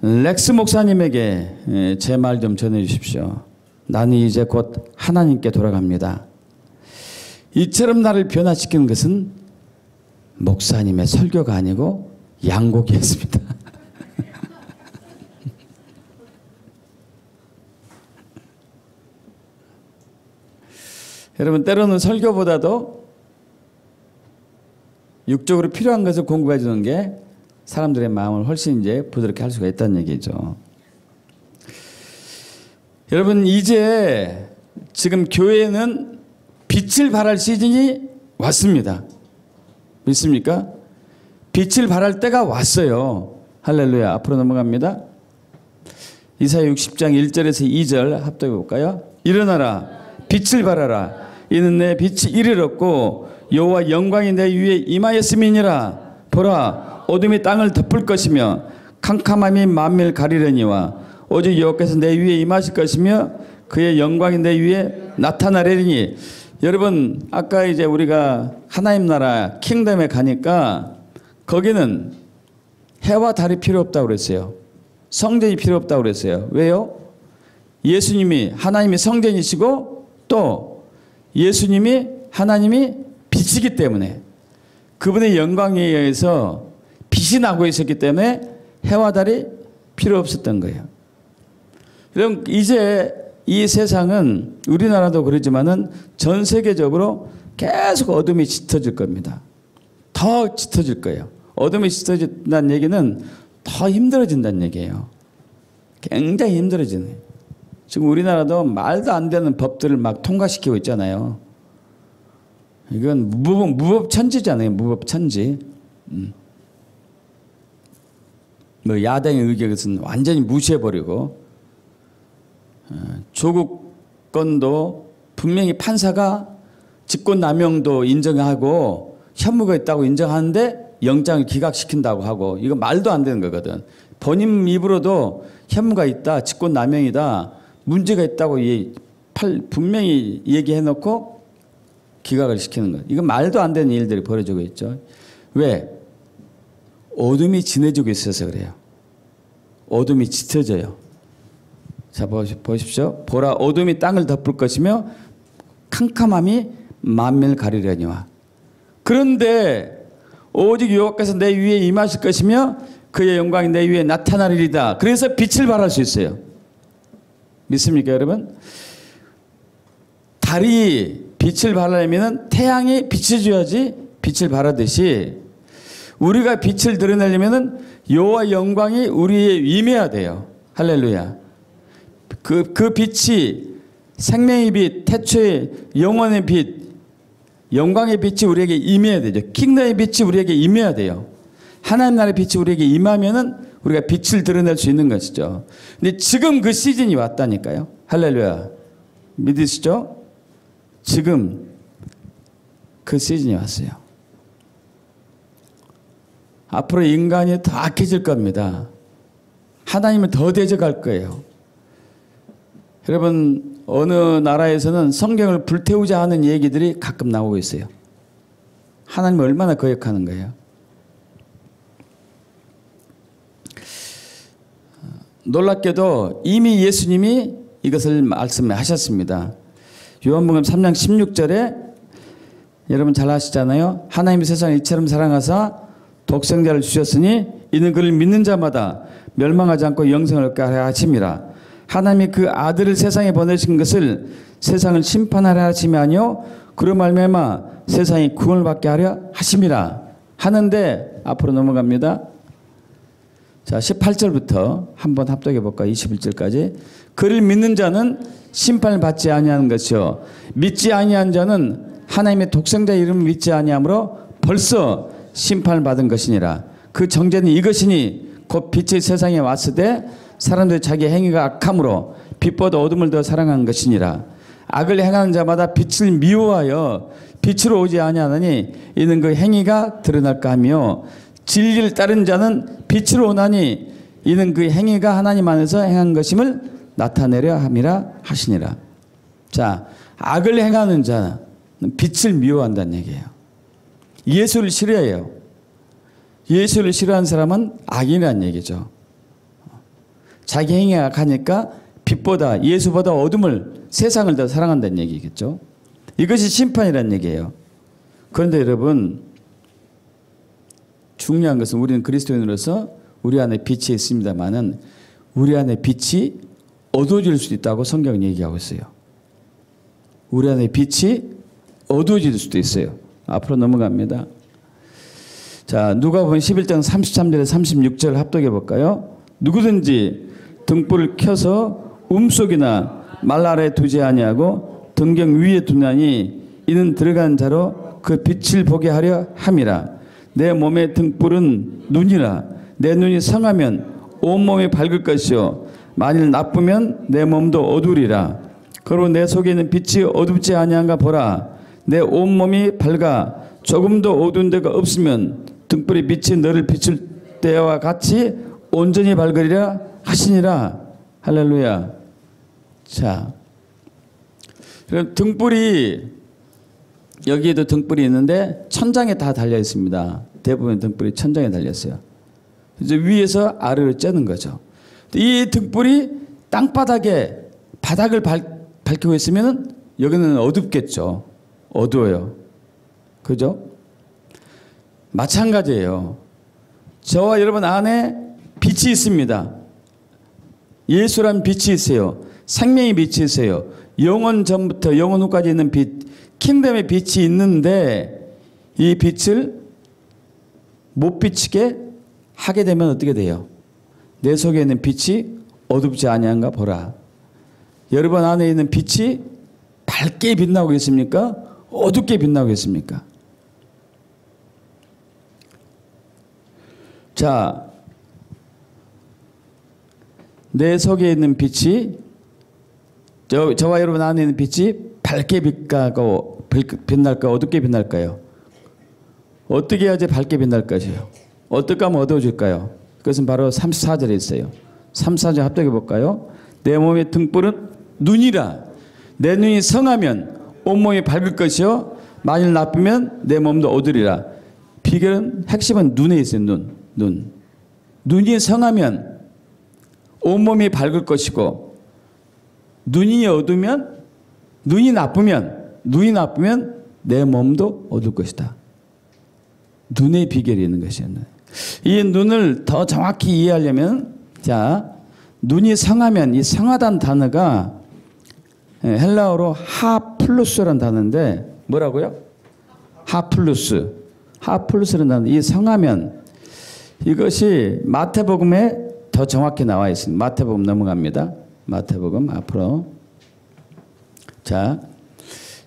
S1: 렉스 목사님에게 제 말 좀 전해 주십시오. 나는 이제 곧 하나님께 돌아갑니다. 이처럼 나를 변화시키는 것은 목사님의 설교가 아니고 양고기였습니다. 여러분 때로는 설교보다도 육적으로 필요한 것을 공급해 주는 게 사람들의 마음을 훨씬 이제 부드럽게 할 수가 있다는 얘기죠. 여러분 이제 지금 교회는 빛을 발할 시즌이 왔습니다. 믿습니까? 빛을 발할 때가 왔어요. 할렐루야. 앞으로 넘어갑니다. 이사야 60장 1절에서 2절 합독해 볼까요? 일어나라 빛을 발하라 이는 내 빛이 이르렀고 여호와 영광이 내 위에 임하였음이니라. 보라 어둠이 땅을 덮을 것이며 캄캄함이 만민을 가리려니와 오직 여호와께서 내 위에 임하실 것이며 그의 영광이 내 위에 나타나리니. 여러분 아까 이제 우리가 하나님 나라 킹덤에 가니까 거기는 해와 달이 필요 없다고 그랬어요. 성전이 필요 없다고 그랬어요. 왜요? 예수님이 하나님이 성전이시고 또 예수님이 하나님이 빛이기 때문에 그분의 영광에 의해서 빛이 나고 있었기 때문에 해와 달이 필요 없었던 거예요. 그럼 이제 이 세상은 우리나라도 그러지만은 전 세계적으로 계속 어둠이 짙어질 겁니다. 더 짙어질 거예요. 어둠이 짙어진다는 얘기는 더 힘들어진다는 얘기예요. 굉장히 힘들어지네. 지금 우리나라도 말도 안 되는 법들을 막 통과시키고 있잖아요. 이건 무법천지잖아요. 무법천지. 뭐 야당의 의견은 완전히 무시해버리고 조국 건도 분명히 판사가 직권남용도 인정하고 혐의가 있다고 인정하는데 영장을 기각시킨다고 하고 이거 말도 안 되는 거거든. 본인 입으로도 혐의가 있다, 직권남용이다, 문제가 있다고 분명히 얘기해놓고 기각을 시키는 거. 이거 말도 안 되는 일들이 벌어지고 있죠. 왜? 어둠이 진해지고 있어서 그래요. 어둠이 짙어져요. 자 보십시오. 보라 어둠이 땅을 덮을 것이며 캄캄함이 만민을 가리려니와. 그런데 오직 여호와께서 내 위에 임하실 것이며 그의 영광이 내 위에 나타나리이다. 그래서 빛을 발할 수 있어요. 믿습니까 여러분? 달이 빛을 발하려면 태양이 비춰줘야지 빛을 발하듯이 우리가 빛을 드러내려면 여호와 영광이 우리에 임해야 돼요. 할렐루야. 그 빛이 생명의 빛, 태초의 영원의 빛, 영광의 빛이 우리에게 임해야 되죠. 킹덤의 빛이 우리에게 임해야 돼요. 하나님 나라의 빛이 우리에게 임하면은 우리가 빛을 드러낼 수 있는 것이죠. 근데 지금 그 시즌이 왔다니까요. 할렐루야. 믿으시죠? 지금 그 시즌이 왔어요. 앞으로 인간이 더 악해질 겁니다. 하나님을 더 대적할 거예요. 여러분, 어느 나라에서는 성경을 불태우자 하는 얘기들이 가끔 나오고 있어요. 하나님을 얼마나 거역하는 거예요. 놀랍게도 이미 예수님이 이것을 말씀하셨습니다. 요한복음 3장 16절에 여러분 잘 아시잖아요. 하나님이 세상을 이처럼 사랑하사 독생자를 주셨으니 이는 그를 믿는 자마다 멸망하지 않고 영생을 얻게 하려 하심이라. 하나님이 그 아들을 세상에 보내신 것을 세상을 심판하려 하심이 아니요 그로 말미암아 세상이 구원을 받게 하려 하심이라 하는데, 앞으로 넘어갑니다. 자, 18절부터 한번 합독해 볼까요? 21절까지. 그를 믿는 자는 심판을 받지 아니하는 것이요 믿지 아니한 자는 하나님의 독생자 이름을 믿지 아니하므로 벌써 심판을 받은 것이니라. 그 정죄는 이것이니 곧 빛의 세상에 왔을 때 사람들이 자기 행위가 악함으로 빛보다 어둠을 더 사랑한 것이니라. 악을 행하는 자마다 빛을 미워하여 빛으로 오지 아니하나니 이는 그 행위가 드러날까 하며 진리를 따른 자는 빛으로 오나니 이는 그 행위가 하나님 안에서 행한 것임을 나타내려 함이라 하시니라. 자, 악을 행하는 자는 빛을 미워한다는 얘기예요. 예수를 싫어해요. 예수를 싫어하는 사람은 악인이라는 얘기죠. 자기 행위가 악하니까 빛보다 예수보다 어둠을 세상을 더 사랑한다는 얘기겠죠. 이것이 심판이라는 얘기예요. 그런데 여러분, 중요한 것은 우리는 그리스도인으로서 우리 안에 빛이 있습니다만은 우리 안에 빛이 어두워질 수도 있다고 성경은 얘기하고 있어요. 우리 안에 빛이 어두워질 수도 있어요. 앞으로 넘어갑니다. 자, 누가복음 11장 33절에 36절 합독해 볼까요? 누구든지 등불을 켜서 움속이나 말 아래 두지 아니하고 등경 위에 두나니 이는 들어간 자로 그 빛을 보게 하려 함이라. 내 몸의 등불은 눈이라. 내 눈이 성하면 온몸이 밝을 것이요 만일 나쁘면 내 몸도 어두리라. 그러므로 내 속에 있는 빛이 어둡지 아니한가 보라. 내 온몸이 밝아 조금도 어두운 데가 없으면 등불의 빛이 너를 비출 때와 같이 온전히 밝으리라 하시니라. 할렐루야. 자, 그럼 등불이, 여기에도 등불이 있는데 천장에 다 달려 있습니다. 대부분 등불이 천장에 달렸어요. 이제 위에서 아래로 쬐는 거죠. 이 등불이 땅바닥에 바닥을 밝히고 있으면 여기는 어둡겠죠. 어두워요. 그죠? 마찬가지예요. 저와 여러분 안에 빛이 있습니다. 예수란 빛이 있어요. 생명의 빛이 있어요. 영원 전부터 영원 후까지 있는 빛, 킹덤의 빛이 있는데 이 빛을 못 비치게 하게 되면 어떻게 돼요? 내 속에 있는 빛이 어둡지 아니한가 보라. 여러분 안에 있는 빛이 밝게 빛나고 있습니까? 어둡게 빛나고 있습니까? 자, 내 속에 있는 빛이, 저와 여러분 안에 있는 빛이 밝게 빛날까 어둡게 빛날까요? 어떻게 해야지 밝게 빛날 것이요? 어떻게 하면 어두워질까요? 그것은 바로 34절에 있어요. 34절 합독해 볼까요? 내 몸의 등불은 눈이라. 내 눈이 성하면 온몸이 밝을 것이요 만일 나쁘면 내 몸도 어두리라. 비결은, 핵심은 눈에 있어요. 눈. 눈이 성하면 온몸이 밝을 것이고, 눈이 어두면, 눈이 나쁘면 내 몸도 어두울 것이다. 눈의 비결이 있는 것이에요. 이 눈을 더 정확히 이해하려면, 자, 눈이 성하면, 이 성하다는 단어가 헬라어로 하플루스라는 단어인데, 뭐라고요? 하플루스라는 단어. 이 성하면, 이것이 마태복음에 더 정확히 나와 있습니다. 마태복음 넘어갑니다. 마태복음 앞으로. 자,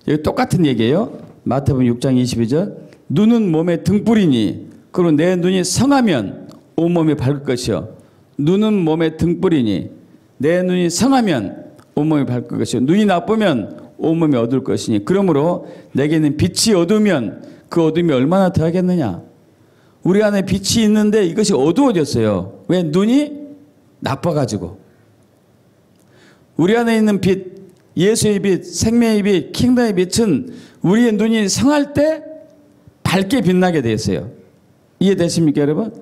S1: 여기 똑같은 얘기예요. 마태복음 6장 22절 눈은 몸의 등불이니 그리고 내 눈이 성하면 온몸이 밝을 것이요 눈은 몸의 등불이니 내 눈이 성하면 온몸이 밝을 것이요 눈이 나쁘면 온몸이 어두울 것이니 그러므로 내게는 빛이 어두우면 그 어둠이 얼마나 더하겠느냐. 우리 안에 빛이 있는데 이것이 어두워졌어요. 왜? 눈이 나빠가지고. 우리 안에 있는 빛, 예수의 빛, 생명의 빛, 킹덤의 빛은 우리의 눈이 성할 때 밝게 빛나게 되어 있어요. 이해되십니까, 여러분?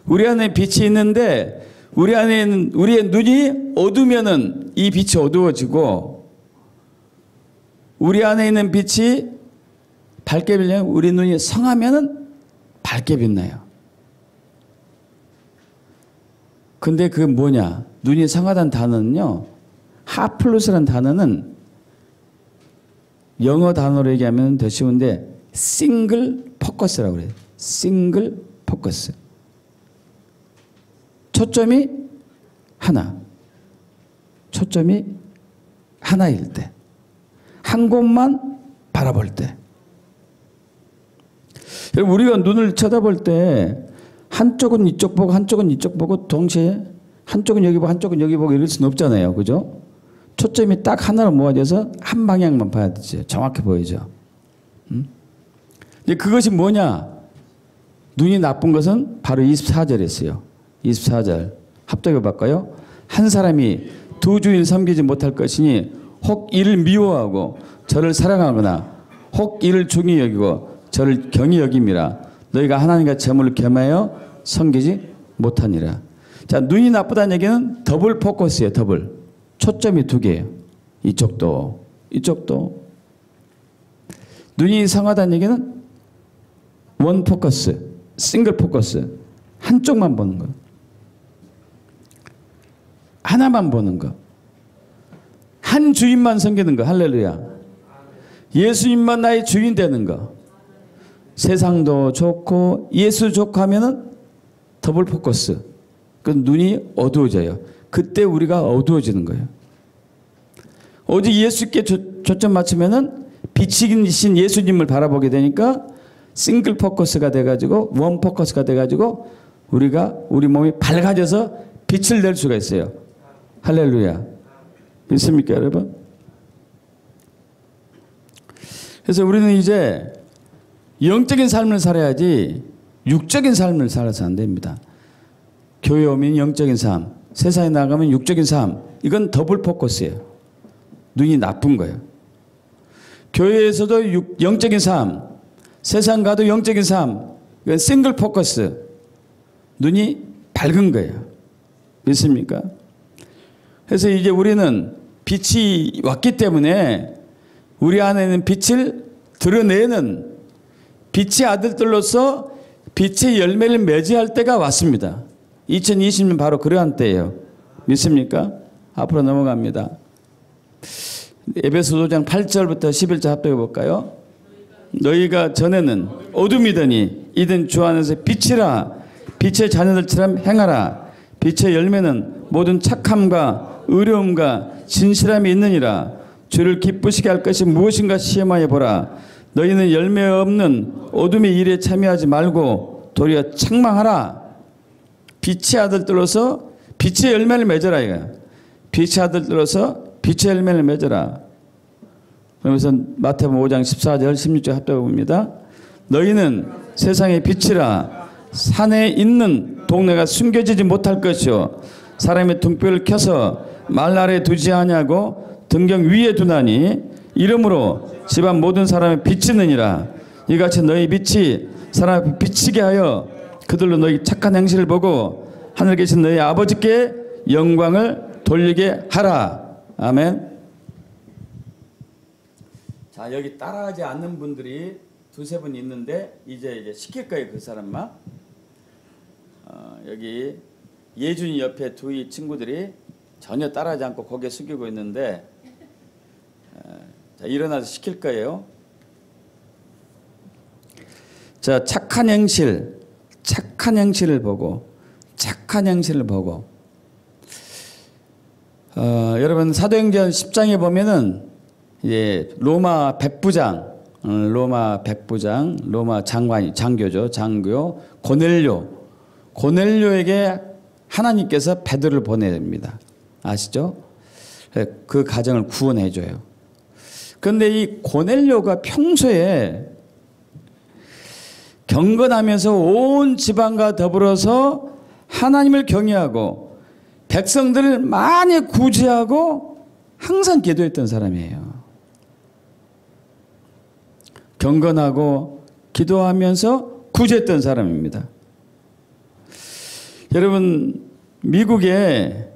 S1: 우리 안에 빛이 있는데 우리 안에 있는 우리의 눈이 어두우면은 이 빛이 어두워지고 우리 안에 있는 빛이 밝게 빛나면 우리 눈이 성하면은 밝게 빛나요. 근데 그 뭐냐? 눈이 성하다는 단어는요. 하플루스라는 단어는 영어 단어로 얘기하면 더 쉬운데 싱글 포커스라고 그래요. 싱글 포커스. 초점이 하나. 초점이 하나일 때. 한 곳만 바라볼 때. 우리가 눈을 쳐다볼 때 한쪽은 이쪽 보고 한쪽은 이쪽 보고 동시에 한쪽은 여기 보고 한쪽은 여기 보고 이럴 수는 없잖아요. 그죠? 초점이 딱 하나로 모아져서 한 방향만 봐야 되죠. 정확히 보이죠. 근데 그것이 뭐냐? 눈이 나쁜 것은 바로 24절이었어요. 24절. 합독해 볼까요? 한 사람이 두 주인 섬기지 못할 것이니 혹 이를 미워하고 저를 사랑하거나 혹 이를 중히 여기고 저를 경히 여김이라. 너희가 하나님과 재물을 겸하여 섬기지 못하니라. 자, 눈이 나쁘다는 얘기는 더블 포커스예요. 더블. 초점이 두 개예요. 이쪽도 이쪽도. 눈이 이상하다는 얘기는 원 포커스, 싱글 포커스. 한쪽만 보는 거. 하나만 보는 거. 한 주인만 섬기는 거. 할렐루야. 예수님만 나의 주인 되는 거. 세상도 좋고 예수 좋고 하면은 더블 포커스. 그 눈이 어두워져요. 그때 우리가 어두워지는 거예요. 오직 예수께 초점 맞추면은 빛이신 예수님을 바라보게 되니까 싱글 포커스가 돼가지고 원 포커스가 돼가지고 우리가 우리 몸이 밝아져서 빛을 낼 수가 있어요. 할렐루야. 믿습니까, 여러분? 그래서 우리는 이제 영적인 삶을 살아야지 육적인 삶을 살아서 안 됩니다. 교회 오면 영적인 삶, 세상에 나가면 육적인 삶. 이건 더블 포커스예요. 눈이 나쁜 거예요. 교회에서도 영적인 삶, 세상 가도 영적인 삶. 이건 싱글 포커스. 눈이 밝은 거예요. 믿습니까? 그래서 이제 우리는 빛이 왔기 때문에 우리 안에 있는 빛을 드러내는 빛의 아들들로서 빛의 열매를 맺어야 때가 왔습니다. 2020년 바로 그러한 때예요. 믿습니까? 앞으로 넘어갑니다. 에베소 5장 8절부터 11절 합독해 볼까요? 너희가 전에는 어둠이더니 이든 주 안에서 빛이라. 빛의 자녀들처럼 행하라. 빛의 열매는 모든 착함과 의로움과 진실함이 있느니라. 주를 기쁘시게 할 것이 무엇인가 시험하여 보라. 너희는 열매 없는 어둠의 일에 참여하지 말고 도리어 책망하라. 빛의 아들들로서 빛의 열매를 맺어라. 이거야. 빛의 아들들로서 빛의 열매를 맺어라. 그러면서 마태복음 5장 14절 16절 합독해 봅니다. 너희는 세상의 빛이라. 산에 있는 동네가 숨겨지지 못할 것이요 사람의 등불을 켜서 말 아래 두지 아니하고 등경 위에 두나니 이러므로 집안 모든 사람의 비치느니라. 이같이 너희 빛이 사람 앞에 비치게 하여 그들로 너희 착한 행실을 보고 하늘에 계신 너희 아버지께 영광을 돌리게 하라. 아멘. 자, 여기 따라하지 않는 분들이 두세 분 있는데 이제 시킬 거예요. 그 사람만. 여기 예준이 옆에 두 친구들이 전혀 따라하지 않고 고개 숙이고 있는데 자, 일어나서 시킬 거예요. 자, 착한 행실을 보고 여러분 사도행전 10장에 보면은 이제 로마 백부장 로마 백부장, 로마 장교죠. 장교 고넬료에게 하나님께서 베드로를 보냅니다. 아시죠? 그 가정을 구원해 줘요. 그런데 이 고넬료가 평소에 경건하면서 온 지방과 더불어서 하나님을 경외하고 백성들을 많이 구제하고 항상 기도했던 사람이에요. 경건하고 기도하면서 구제했던 사람입니다. 여러분, 미국에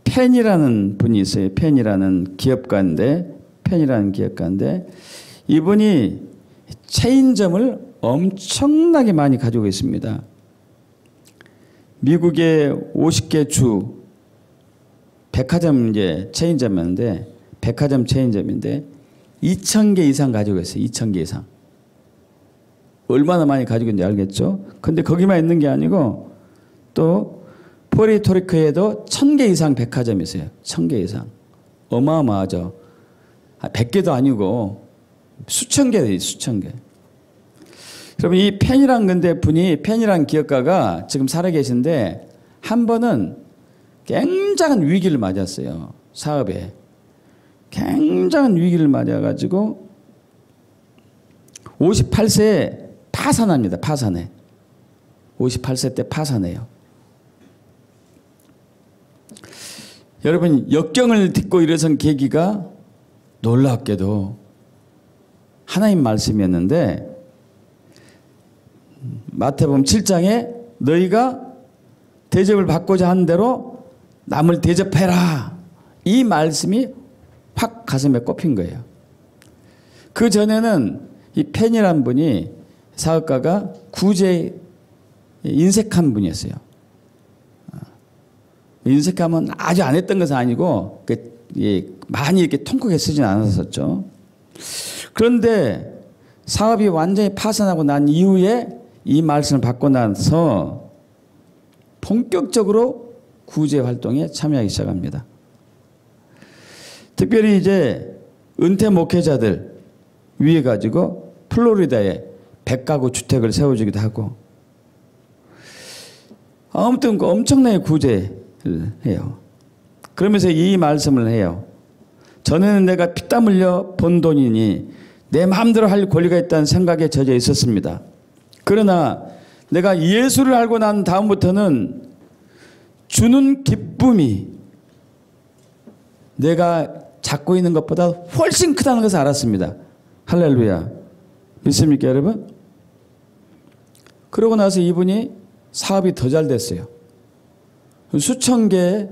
S1: 펜이라는 분이 있어요. 펜이라는 기업가인데 이분이 체인점을 엄청나게 많이 가지고 있습니다. 미국의 50개 주 백화점 체인점인데 백화점 체인점인데 2,000개 이상 가지고 있어요. 2,000개 이상. 얼마나 많이 가지고 있는지 알겠죠? 근데 거기만 있는 게 아니고 또 포르토리코에도 1,000개 이상 백화점이 있어요. 1,000개 이상. 어마어마하죠. 100개도 아니고 수천 개, 수천 개. 여러분, 이 펜이란 기업가가 지금 살아계신데 한 번은 굉장한 위기를 맞았어요. 사업에. 굉장한 위기를 맞아가지고 58세에 파산합니다. 파산해. 58세 때 파산해요. 여러분, 역경을 딛고 일어선 계기가 놀랍게도 하나님 말씀이었는데 마태복음 7장에 너희가 대접을 받고자 하는 대로 남을 대접해라. 이 말씀이 확 가슴에 꼽힌 거예요. 그 전에는 이 펜이란 분이 사업가가 구제 인색한 분이었어요. 인색하면 아주 안 했던 것은 아니고 많이 이렇게 통크게 쓰진 않았었죠. 그런데 사업이 완전히 파산하고 난 이후에 이 말씀을 받고 나서 본격적으로 구제 활동에 참여하기 시작합니다. 특별히 이제 은퇴 목회자들 위해 가지고 플로리다에 100가구 주택을 세워주기도 하고 아무튼 엄청나게 구제를 해요. 그러면서 이 말씀을 해요. 전에는 내가 피땀 흘려 번 돈이니 내 마음대로 할 권리가 있다는 생각에 젖어 있었습니다. 그러나 내가 예수를 알고 난 다음부터는 주는 기쁨이 내가 잡고 있는 것보다 훨씬 크다는 것을 알았습니다. 할렐루야. 믿습니까, 여러분? 그러고 나서 이분이 사업이 더 잘 됐어요. 수천 개의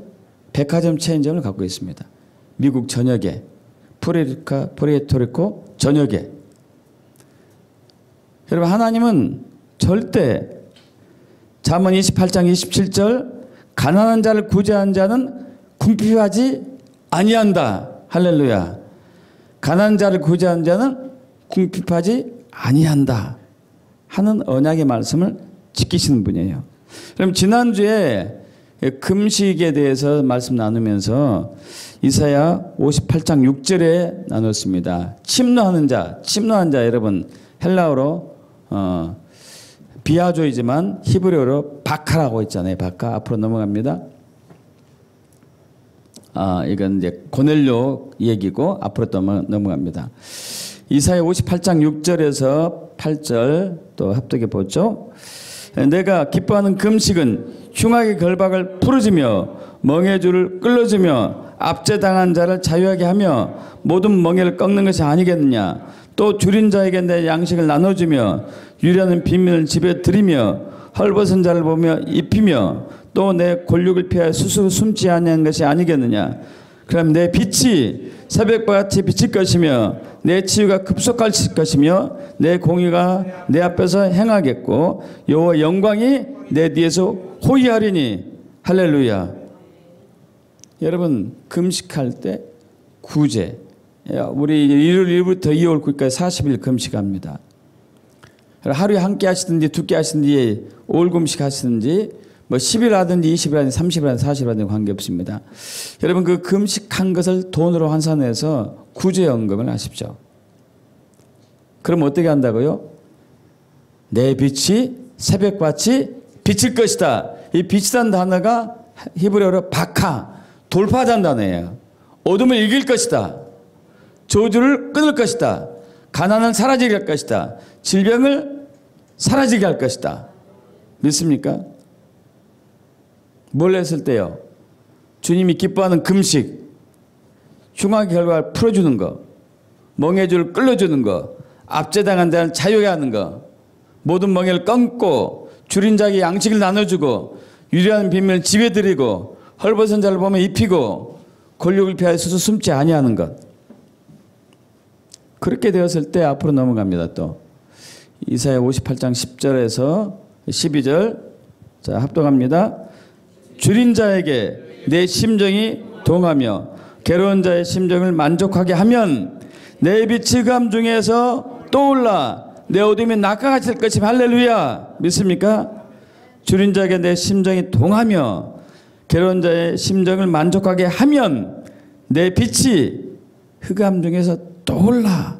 S1: 백화점 체인점을 갖고 있습니다. 미국 전역에, 포르토리코 전역에. 여러분, 하나님은 절대 잠언 28장 27절 가난한 자를 구제한 자는 궁핍하지 아니한다. 할렐루야. 가난한 자를 구제한 자는 궁핍하지 아니한다 하는 언약의 말씀을 지키시는 분이에요. 그럼 지난주에 금식에 대해서 말씀 나누면서 이사야 58장 6절에 나눴습니다. 침노하는 자 여러분 헬라어로 비아조이지만 히브리어로 바카라고 있잖아요. 바카. 앞으로 넘어갑니다. 이건 이제 고넬료 얘기고 앞으로 넘어갑니다. 이사야 58장 6절에서 8절 또 합독해 보죠. 내가 기뻐하는 금식은 흉악의 결박을 풀어주며 멍해줄을 끌어주며 압제당한 자를 자유하게 하며 모든 멍해를 꺾는 것이 아니겠느냐. 또 줄인 자에게 내 양식을 나눠주며 유리하는 빈민을 집에 들이며 헐벗은 자를 보며 입히며 또 내 골육을 피하여 스스로 숨지 아니하는 것이 아니겠느냐. 그럼 내 빛이 새벽과 같이 비칠 것이며 내 치유가 급속할 것이며 내 공의가 내 앞에서 행하겠고 여호와 영광이 내 뒤에서 호위하리니. 할렐루야. 여러분, 금식할 때 구제. 우리 1월 1일부터 2월 9일까지 40일 금식합니다. 하루에 한 끼 하시든지 두 끼 하시든지 올 금식 하시든지 뭐 10일 하든지 20일 하든지 30일 하든지 40일 하든지 관계없습니다. 여러분, 그 금식한 것을 돈으로 환산해서 구제 언급을 하십시오. 그럼 어떻게 한다고요? 내 빛이 새벽같이 비칠 것이다. 이 빛이라는 단어가 히브리어로 바카, 돌파하자는 단어예요. 어둠을 이길 것이다. 저주를 끊을 것이다. 가난은 사라지게 할 것이다. 질병을 사라지게 할 것이다. 믿습니까? 뭘 했을 때요? 주님이 기뻐하는 금식, 흉악의 결과를 풀어주는 거, 멍해줄을 끌어주는 거, 압제당한 데는 자유하게 하는 거, 모든 멍해를 끊고 줄인 자에게 양식을 나눠주고 유리한 비밀을 지배드리고 헐벗은 자를 보면 입히고 권력을 피하여 스스로 숨지 아니하는 것. 그렇게 되었을 때 앞으로 넘어갑니다. 또 이사야 58장 10절에서 12절 자 합독합니다. 줄인 자에게 내 심정이 동하며 괴로운 자의 심정을 만족하게 하면 내 빛이 감 중에서 떠올라 내 어둠이 낙하같이 될 것이며 할렐루야. 믿습니까? 줄인 자에게 내 심정이 동하며 괴로운 자의 심정을 만족하게 하면 내 빛이 흑암 중에서 떠올라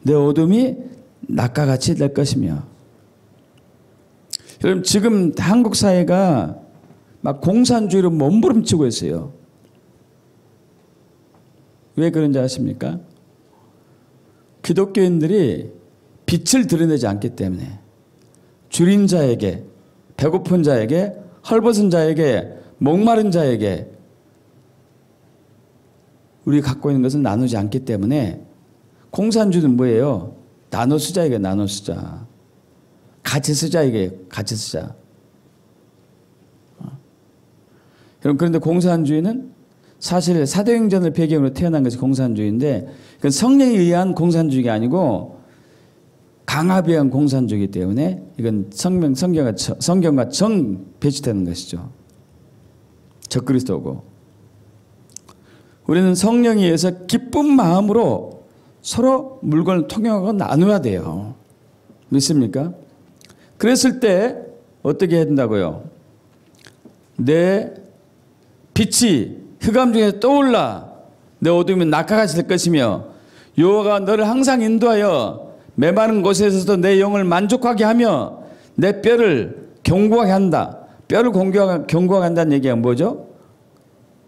S1: 내 어둠이 낙하같이 될 것이며. 여러분 지금 한국 사회가 막 공산주의로 몸부림치고 있어요. 왜 그런지 아십니까? 기독교인들이 빛을 드러내지 않기 때문에 줄인 자에게, 배고픈 자에게, 헐벗은 자에게, 목마른 자에게 우리 갖고 있는 것을 나누지 않기 때문에 공산주의는 뭐예요? 나눠 쓰자 이게 나눠 쓰자. 같이 쓰자 이게 같이 쓰자. 여러분 그런데 공산주의는 사실 사도행전을 배경으로 태어난 것이 공산주의인데 그건 성령에 의한 공산주의가 아니고 강압에 의한 공산주의이기 때문에 이건 성경과 정 배치되는 것이죠. 적그리스도고. 우리는 성령에 의해서 기쁜 마음으로 서로 물건을 통용하고 나누어야 돼요. 믿습니까? 그랬을 때 어떻게 해야 된다고요? 내 빛이 흑암 중에 떠올라 내 어둠이 낙하같이 될 것이며 여호와가 너를 항상 인도하여 메마른 곳에서도 내 영을 만족하게 하며 내 뼈를 견고하게 한다. 뼈를 견고하게 한다는 얘기가 뭐죠?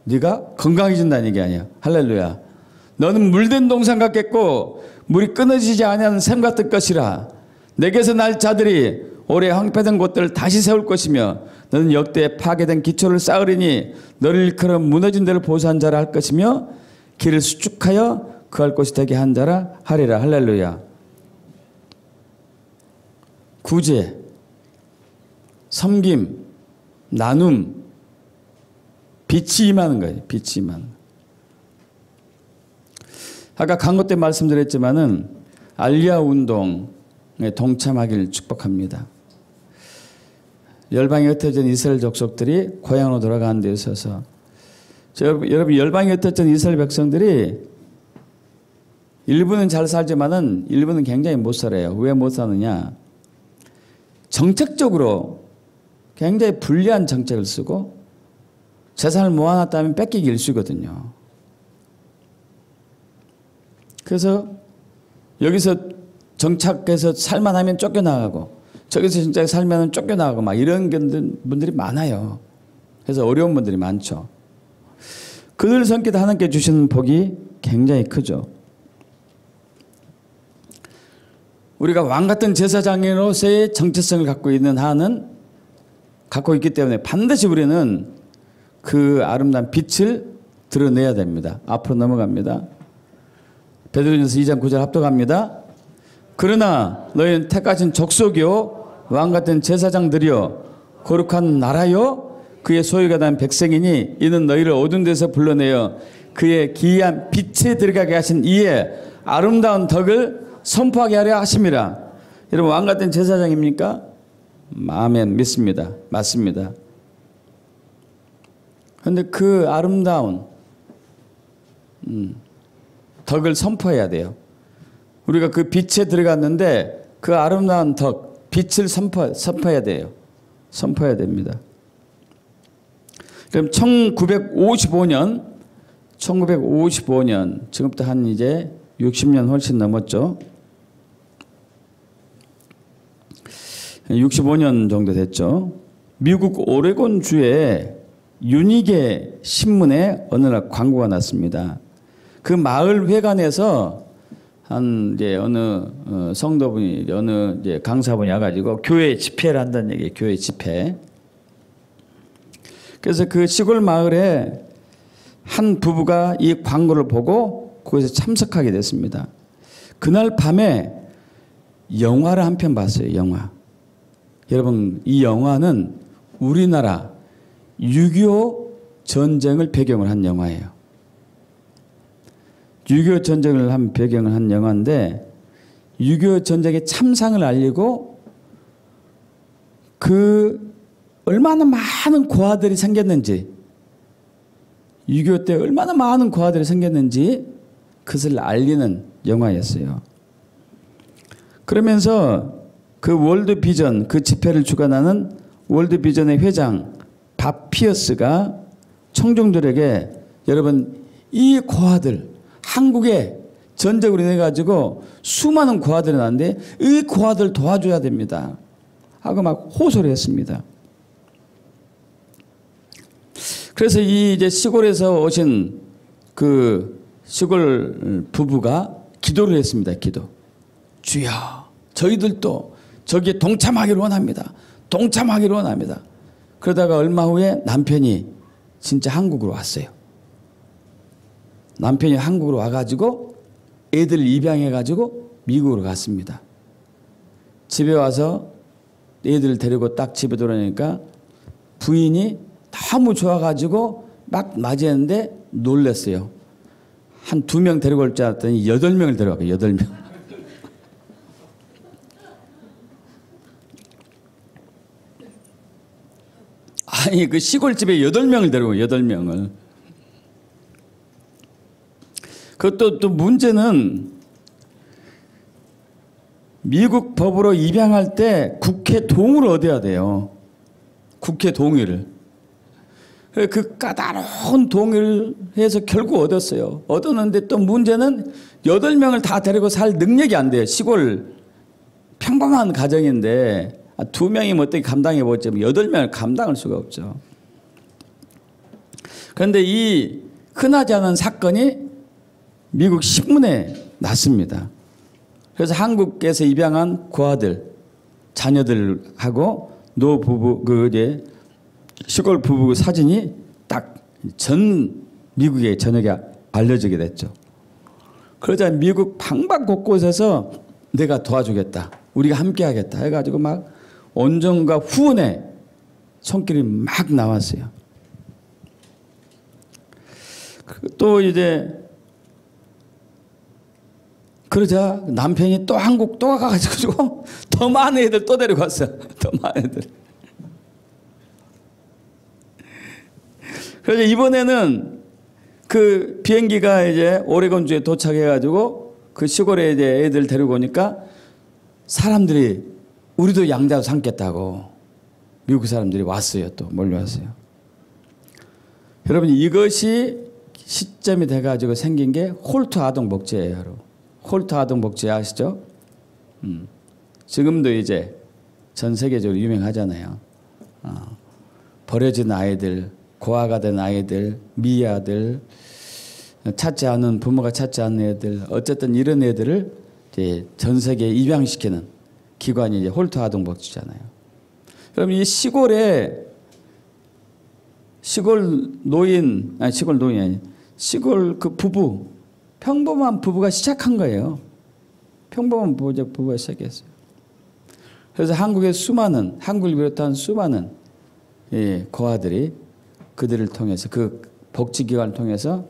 S1: 네가 건강해진다는 얘기 아니야. 할렐루야. 너는 물된 동산 같겠고 물이 끊어지지 아니하는 샘 같을 것이라. 내게서 날 자들이 오래 황폐된 곳들을 다시 세울 것이며 너는 역대에 파괴된 기초를 쌓으리니 너를 일컬어 무너진 데를 보수한 자라 할 것이며 길을 수축하여 거할 곳이 되게 한 자라 하리라. 할렐루야. 구제, 섬김, 나눔, 빛이 임하는 거예요. 빛이 임하는 거예요. 아까 강고 때 말씀드렸지만은 알리아 운동에 동참하기를 축복합니다. 열방에 흩어진 이스라엘 족속들이 고향으로 돌아가는 데 있어서 여러분 열방에 흩어진 이스라엘 백성들이 일부는 잘 살지만은 일부는 굉장히 못 살아요. 왜 못 사느냐? 정책적으로 굉장히 불리한 정책을 쓰고 재산을 모아놨다면 뺏기기 일쑤거든요. 그래서 여기서 정착해서 살만하면 쫓겨나가고 저기서 진짜 살면 쫓겨나가고 막 이런 분들이 많아요. 그래서 어려운 분들이 많죠. 그들 손길에 하나님께 주시는 복이 굉장히 크죠. 우리가 왕같은 제사장으로서의 정체성을 갖고 있는 한은 갖고 있기 때문에 반드시 우리는 그 아름다운 빛을 드러내야 됩니다. 앞으로 넘어갑니다. 베드로전서 2장 9절 합독합니다. 그러나 너희는 택하신 족속이요 왕같은 제사장들이요 거룩한 나라요 그의 소유가 된 백성이니 이는 너희를 어두운 데서 불러내어 그의 기이한 빛에 들어가게 하신 이의 아름다운 덕을 선포하게 하려 하심이라. 여러분 왕같은 제사장입니까? 아멘. 믿습니다. 맞습니다. 그런데 그 아름다운 덕을 선포해야 돼요. 우리가 그 빛에 들어갔는데 그 아름다운 덕, 빛을 선포해야 돼요. 선포해야 됩니다. 그럼 1955년 1955년, 지금부터 한 이제 60년 훨씬 넘었죠. 65년 정도 됐죠. 미국 오레곤주에 유니게 신문에 어느 날 광고가 났습니다. 그 마을 회관에서 한 이제 어느 성도분이 어느 이제 강사분이 와가지고 교회 집회를 한다는 얘기예요. 교회 집회. 그래서 그 시골 마을에 한 부부가 이 광고를 보고 거기서 참석하게 됐습니다. 그날 밤에 영화를 한 편 봤어요. 영화. 여러분, 이 영화는 우리나라 6.25 전쟁을 배경으로 한 영화예요. 6.25 전쟁을 배경을 한 영화인데 6.25 전쟁의 참상을 알리고 그 얼마나 많은 고아들이 생겼는지 6.25 때 얼마나 많은 고아들이 생겼는지 그것을 알리는 영화였어요. 그러면서 그 월드 비전, 그 집회를 주관하는 월드 비전의 회장 밥 피어스가 청중들에게 여러분 이 고아들 한국에 전쟁으로 인해 가지고 수많은 고아들이 나는데 이 고아들 도와줘야 됩니다 하고 막 호소를 했습니다. 그래서 이 이제 시골에서 오신 그 시골 부부가 기도를 했습니다. 기도. 주여, 저희들도 저기에 동참하기를 원합니다. 동참하기를 원합니다. 그러다가 얼마 후에 남편이 진짜 한국으로 왔어요. 남편이 한국으로 와가지고 애들 입양해가지고 미국으로 갔습니다. 집에 와서 애들을 데리고 딱 집에 돌아오니까 부인이 너무 좋아가지고 막 맞이했는데 놀랐어요. 한 2명 데리고 올 줄 알았더니 8명을 데려왔어요. 8명. 아니 그 시골집에 8명을 데리고 8명을. 그것도 또 문제는 미국 법으로 입양할 때 국회 동의를 얻어야 돼요. 국회 동의를. 그 까다로운 동의를 해서 결국 얻었어요. 얻었는데 또 문제는 8명을 다 데리고 살 능력이 안 돼요. 시골 평범한 가정인데 2명이면 어떻게 감당해 보지 8명을 감당할 수가 없죠. 그런데 이 흔하지 않은 사건이 미국 신문에 났습니다. 그래서 한국에서 입양한 고아들, 자녀들하고 노부부 그 이제 시골 부부 사진이 딱 전 미국의 전역에 알려지게 됐죠. 그러자 미국 방방 곳곳에서 내가 도와주겠다, 우리가 함께하겠다 해가지고 막 온정과 후원의 손길이 막 나왔어요. 또 이제 그러자 남편이 또 한국 또 가가지고 더 많은 애들 또 데리고 왔어요. 더 많은 애들. 그래서 이번에는 그 비행기가 이제 오레곤주에 도착해가지고 그 시골에 이제 애들 데리고 오니까 사람들이 우리도 양자 삼겠다고 미국 사람들이 왔어요. 또 몰려왔어요. 여러분 이것이 시점이 돼가지고 생긴 게 홀트 아동복지예요. 여러분. 홀트 아동복지 아시죠? 지금도 이제 전 세계적으로 유명하잖아요. 버려진 아이들, 고아가 된 아이들, 미아들, 찾지 않은 부모가 찾지 않는 애들, 어쨌든 이런 애들을 이제 전 세계에 입양시키는 기관이 이제 홀트 아동복지잖아요. 그럼 이 시골에 시골 노인이 아니 시골 그 부부, 평범한 부부가 시작한 거예요. 평범한 부부가 시작했어요. 그래서 한국의 수많은, 한국을 비롯한 수많은 고아들이 그들을 통해서 그 복지기관을 통해서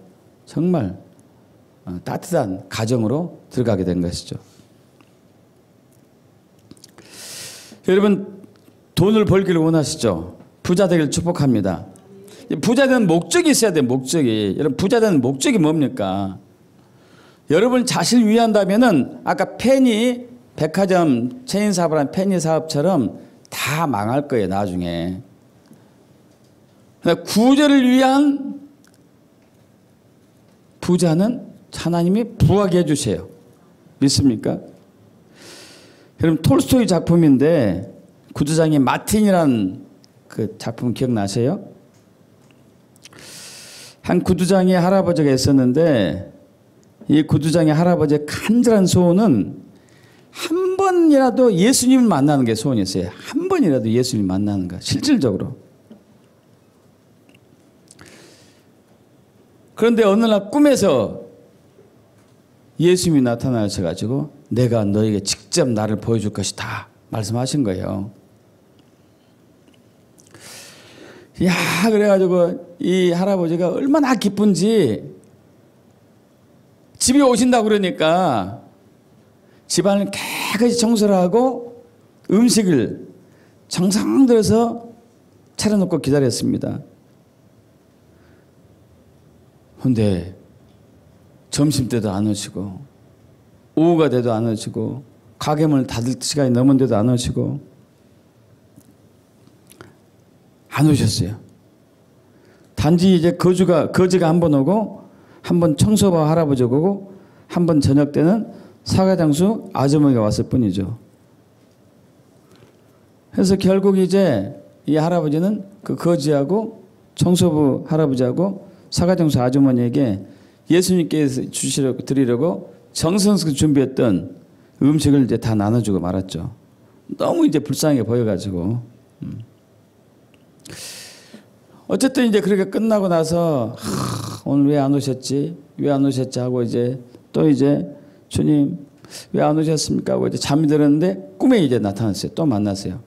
S1: 정말 따뜻한 가정으로 들어가게 된 것이죠. 여러분 돈을 벌기를 원하시죠? 부자 되기를 축복합니다. 부자 되는 목적이 있어야 돼요. 목적이. 여러분 부자 되는 목적이 뭡니까? 여러분 자신을 위한다면은 아까 페니 백화점 체인 사업을 한 페니 사업처럼 다 망할 거예요. 나중에. 구조를 위한 부자는 하나님이 부하게 해주세요. 믿습니까? 여러분 톨스토이 작품인데 구두장의 마틴이라는 그 작품 기억나세요? 한 구두장의 할아버지가 있었는데 이 구두장의 할아버지의 간절한 소원은 한 번이라도 예수님을 만나는 게 소원이었어요. 한 번이라도 예수님 만나는 거 실질적으로. 그런데 어느 날 꿈에서 예수님이 나타나셔가지고 내가 너에게 직접 나를 보여줄 것이다 말씀하신 거예요. 야, 그래가지고 이 할아버지가 얼마나 기쁜지 집에 오신다고 그러니까 집안을 깨끗이 청소를 하고 음식을 정성 들여서 차려놓고 기다렸습니다. 근데 점심때도 안 오시고 오후가 돼도 안 오시고 가게문을 닫을 시간이 넘었는데도 안 오시고 안 오셨어요. 단지 이제 거지가 한 번 오고 한 번 청소부 할아버지 오고 한 번 저녁 때는 사과장수 아주머니가 왔을 뿐이죠. 그래서 결국 이제 이 할아버지는 그 거지하고 청소부 할아버지하고 사과장수 아주머니에게 예수님께서 드리려고 정성스럽게 준비했던 음식을 이제 다 나눠주고 말았죠. 너무 이제 불쌍해 보여가지고. 어쨌든 이제 그렇게 끝나고 나서 오늘 왜 안 오셨지? 왜 안 오셨지? 하고 이제 또 이제 주님 왜 안 오셨습니까? 하고 이제 잠이 들었는데 꿈에 이제 나타났어요. 또 만났어요.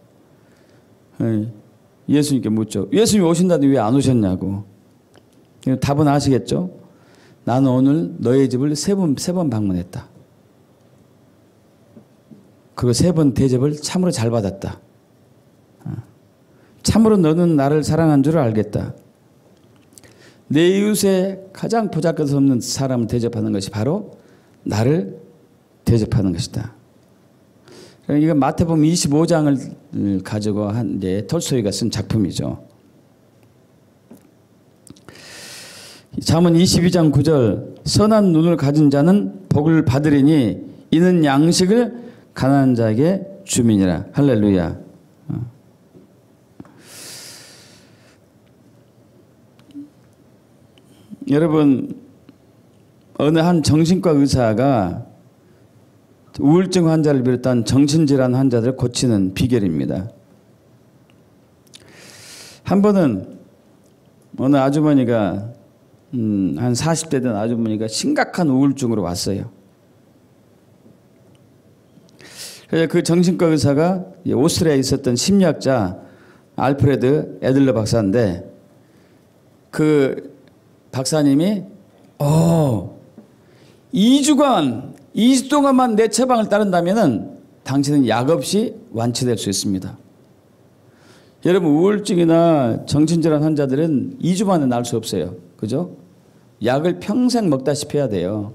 S1: 예수님께 묻죠. 예수님이 오신다는데 왜 안 오셨냐고. 답은 아시겠죠? 나는 오늘 너의 집을 세 번 방문했다. 그리고 3번 대접을 참으로 잘 받았다. 참으로 너는 나를 사랑한 줄 알겠다. 내 이웃의 가장 보잘것없는 사람을 대접하는 것이 바로 나를 대접하는 것이다. 이건 마태복음 25장을 가지고 한 이제 톨스토이가 쓴 작품이죠. 잠언 22장 9절 선한 눈을 가진 자는 복을 받으리니 이는 양식을 가난한 자에게 주민이라. 할렐루야. 여러분 어느 한 정신과 의사가 우울증 환자를 비롯한 정신질환 환자들을 고치는 비결입니다. 한 번은 어느 아주머니가 한 40대 된 아주머니가 심각한 우울증으로 왔어요. 그래서 그 정신과 의사가 오스트리아에 있었던 심리학자 알프레드 애들러 박사인데 그 박사님이 2주 동안만 내 처방을 따른다면 당신은 약 없이 완치될 수 있습니다. 여러분 우울증이나 정신질환 환자들은 2주 만에 나을 수 없어요. 그죠? 약을 평생 먹다시피 해야 돼요.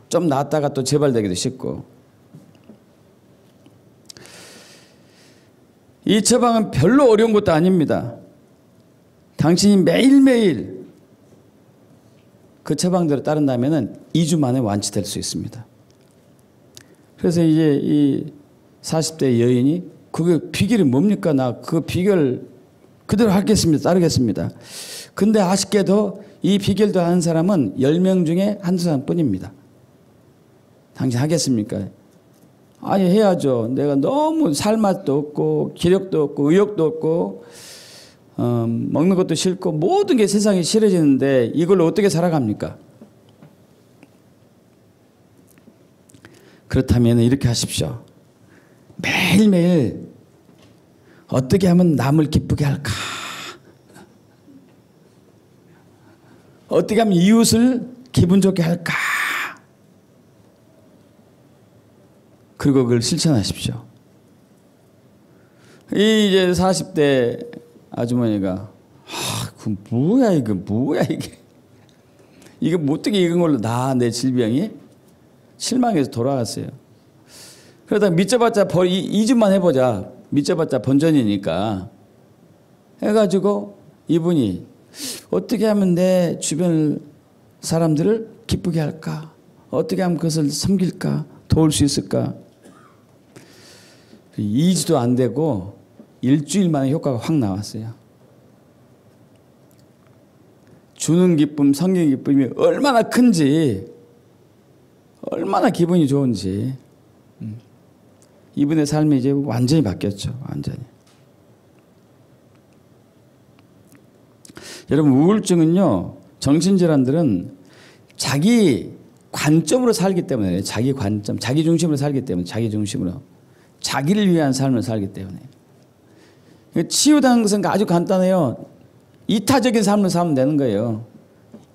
S1: 좀 낫다가 또 재발되기도 쉽고. 이 처방은 별로 어려운 것도 아닙니다. 당신이 매일매일 그 처방대로 따른다면 2주 만에 완치될 수 있습니다. 그래서 이제 이 40대 여인이 그게 비결이 뭡니까? 나 그 비결 그대로 하겠습니다. 따르겠습니다. 근데 아쉽게도 이 비결도 하는 사람은 10명 중에 한두 사람뿐입니다. 당신 하겠습니까? 아니 해야죠. 내가 너무 살맛도 없고 기력도 없고 의욕도 없고 먹는 것도 싫고 모든 게 세상에 싫어지는데 이걸로 어떻게 살아갑니까? 그렇다면 이렇게 하십시오. 매일매일 어떻게 하면 남을 기쁘게 할까? 어떻게 하면 이웃을 기분 좋게 할까? 그리고 그걸 실천하십시오. 이제 40대 아주머니가 그 뭐야 이게 이게 어떻게 익은 걸로 내 질병이 실망해서 돌아갔어요. 그러다 믿져봤자 2주만 해보자. 믿져봤자 번전이니까 해가지고 이분이 어떻게 하면 내 주변을 사람들을 기쁘게 할까? 어떻게 하면 그것을 섬길까? 도울 수 있을까? 2주도 안 되고 일주일 만에 효과가 확 나왔어요. 주는 기쁨, 섬기는 기쁨이 얼마나 큰지, 얼마나 기분이 좋은지. 이분의 삶이 이제 완전히 바뀌었죠. 완전히. 여러분, 우울증은요, 정신질환들은 자기 관점으로 살기 때문에, 자기 관점, 자기 중심으로 살기 때문에, 자기 중심으로. 자기를 위한 삶을 살기 때문에. 치유당하는 것은 아주 간단해요. 이타적인 삶을 살면 되는 거예요.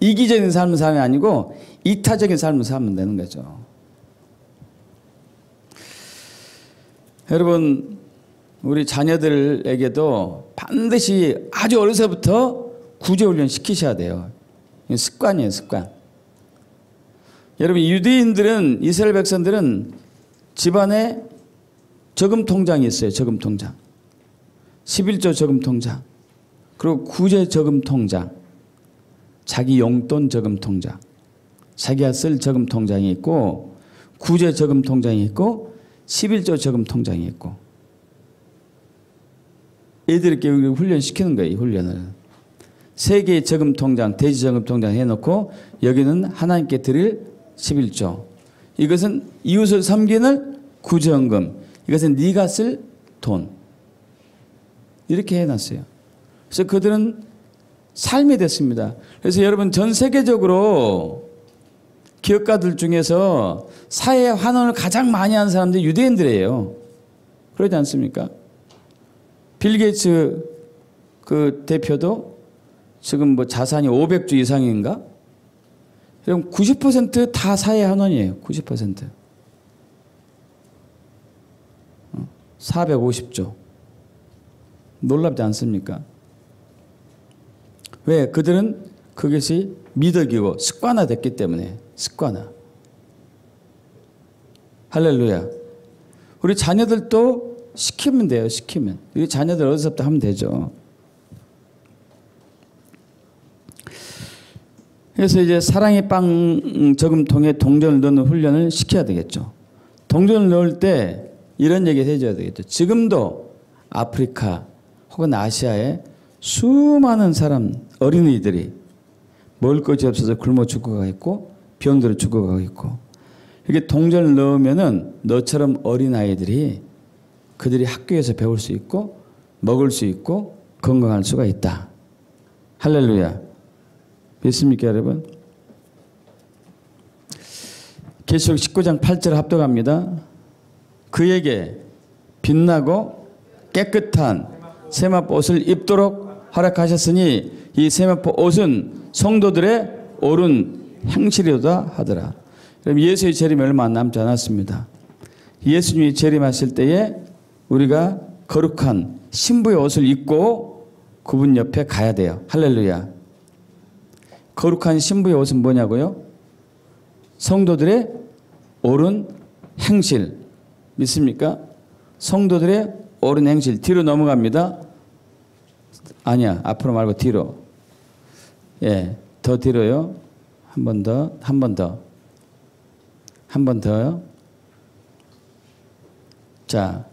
S1: 이기적인 삶을 살면 아니고 이타적인 삶을 살면 되는 거죠. 여러분, 우리 자녀들에게도 반드시 아주 어려서부터 구제훈련 시키셔야 돼요. 습관이에요, 습관. 여러분, 유대인들은, 이스라엘 백성들은 집안에 저금통장이 있어요. 저금통장. 11조 저금통장. 그리고 구제 저금통장. 자기 용돈 저금통장. 자기가 쓸 저금통장이 있고, 구제 저금통장이 있고, 11조 저금통장이 있고. 애들에게 훈련시키는 거예요. 훈련을. 3개의 저금통장, 대지 저금통장 해놓고 여기는 하나님께 드릴 11조. 이것은 이웃을 섬기는 구제헌금. 이것은 네가 쓸 돈. 이렇게 해놨어요. 그래서 그들은 삶이 됐습니다. 그래서 여러분, 전 세계적으로 기업가들 중에서 사회 환원을 가장 많이 하는 사람들이 유대인들이에요. 그러지 않습니까? 빌 게이츠 그 대표도 지금 뭐 자산이 500조 이상인가? 그럼 90% 다 사회 환원이에요. 90%. 450조. 놀랍지 않습니까? 왜? 그들은 그것이 미덕이고 습관화됐기 때문에. 습관화. 할렐루야. 우리 자녀들도 시키면 돼요. 시키면. 우리 자녀들 어디서부터 하면 되죠. 그래서 이제 사랑의 빵 저금통에 동전을 넣는 훈련을 시켜야 되겠죠. 동전을 넣을 때 이런 얘기를 해줘야 되겠죠. 지금도 아프리카 혹은 아시아에 수많은 사람, 어린이들이 먹을 것이 없어서 굶어 죽어가고 있고 병들어 죽어가고 있고, 이렇게 동전을 넣으면은 너처럼 어린아이들이 그들이 학교에서 배울 수 있고 먹을 수 있고 건강할 수가 있다. 할렐루야. 믿습니까, 여러분? 계시록 19장 8절 합독합니다. 그에게 빛나고 깨끗한 세마포 옷을 입도록 허락하셨으니 이 세마포 옷은 성도들의 옳은 행실이로다 하더라. 그럼 예수의 재림이 얼마 남지 않았습니다. 예수님이 재림하실 때에 우리가 거룩한 신부의 옷을 입고 그분 옆에 가야 돼요. 할렐루야. 거룩한 신부의 옷은 뭐냐고요? 성도들의 옳은 행실. 믿습니까? 성도들의 옳은 행실. 뒤로 넘어갑니다. 아니야. 앞으로 말고 뒤로. 예, 더 뒤로요. 한 번 더. 한 번 더. 한 번 더요. 자,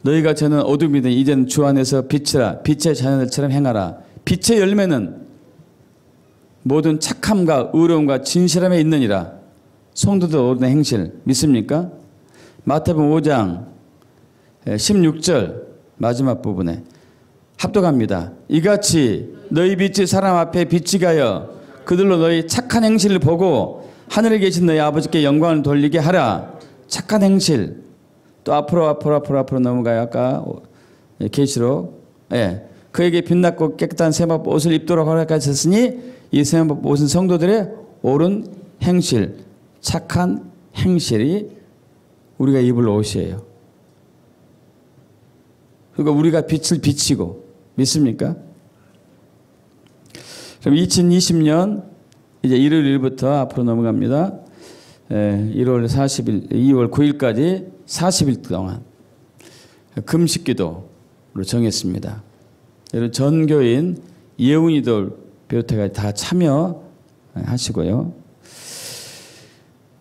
S1: 너희가 저는 어둠이든 이제는 주 안에서 빛이라. 빛의 자녀들처럼 행하라. 빛의 열매는 모든 착함과 의로움과 진실함에 있느니라. 성도들 옳은 행실. 믿습니까? 마태복음 5장 16절 마지막 부분에 합독합니다. 이같이 너희 빛이 사람 앞에 빛이 가여 그들로 너희 착한 행실을 보고 하늘에 계신 너희 아버지께 영광을 돌리게 하라. 착한 행실. 또 앞으로 넘어가요. 아까 계시록. 예. 그에게 빛났고 깨끗한 세마포 옷을 입도록 허락하셨으니 이 세마포 옷은 성도들의 옳은 행실, 착한 행실이 우리가 입을 옷이에요. 그러니까 우리가 빛을 비치고. 믿습니까? 그럼 2020년 이제 1월 1일부터 앞으로 넘어갑니다. 1월 40일, 2월 9일까지 40일 동안 금식기도로 정했습니다. 여러분 전교인 예훈이들 비롯해서 다 참여하셔야 하시고요.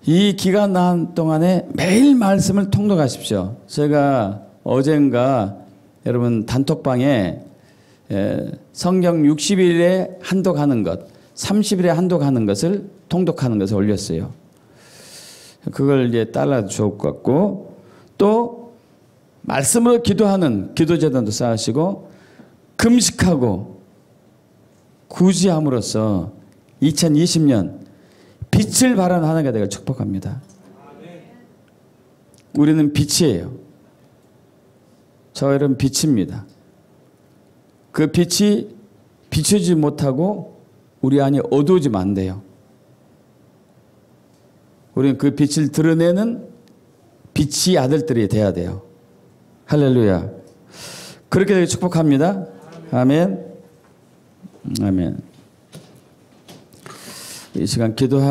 S1: 이 기간 동안에 매일 말씀을 통독하십시오. 제가 어젠가 여러분 단톡방에 성경 60일에 한독하는 것, 30일에 한독하는 것을 통독하는 것을 올렸어요. 그걸 이제 따라 좋을 것 같고, 또 말씀으로 기도하는 기도재단도 쌓으시고, 금식하고 구제함으로써 2020년 빛을 발하는 해가 되길 축복합니다. 우리는 빛이에요. 저 여러분 빛입니다. 그 빛이 비추지 못하고 우리 안이 어두워지면 안 돼요. 우리는 그 빛을 드러내는 빛이 아들들이 돼야 돼요. 할렐루야. 그렇게 되길 축복합니다. 아멘. 아멘. 이 시간 기도하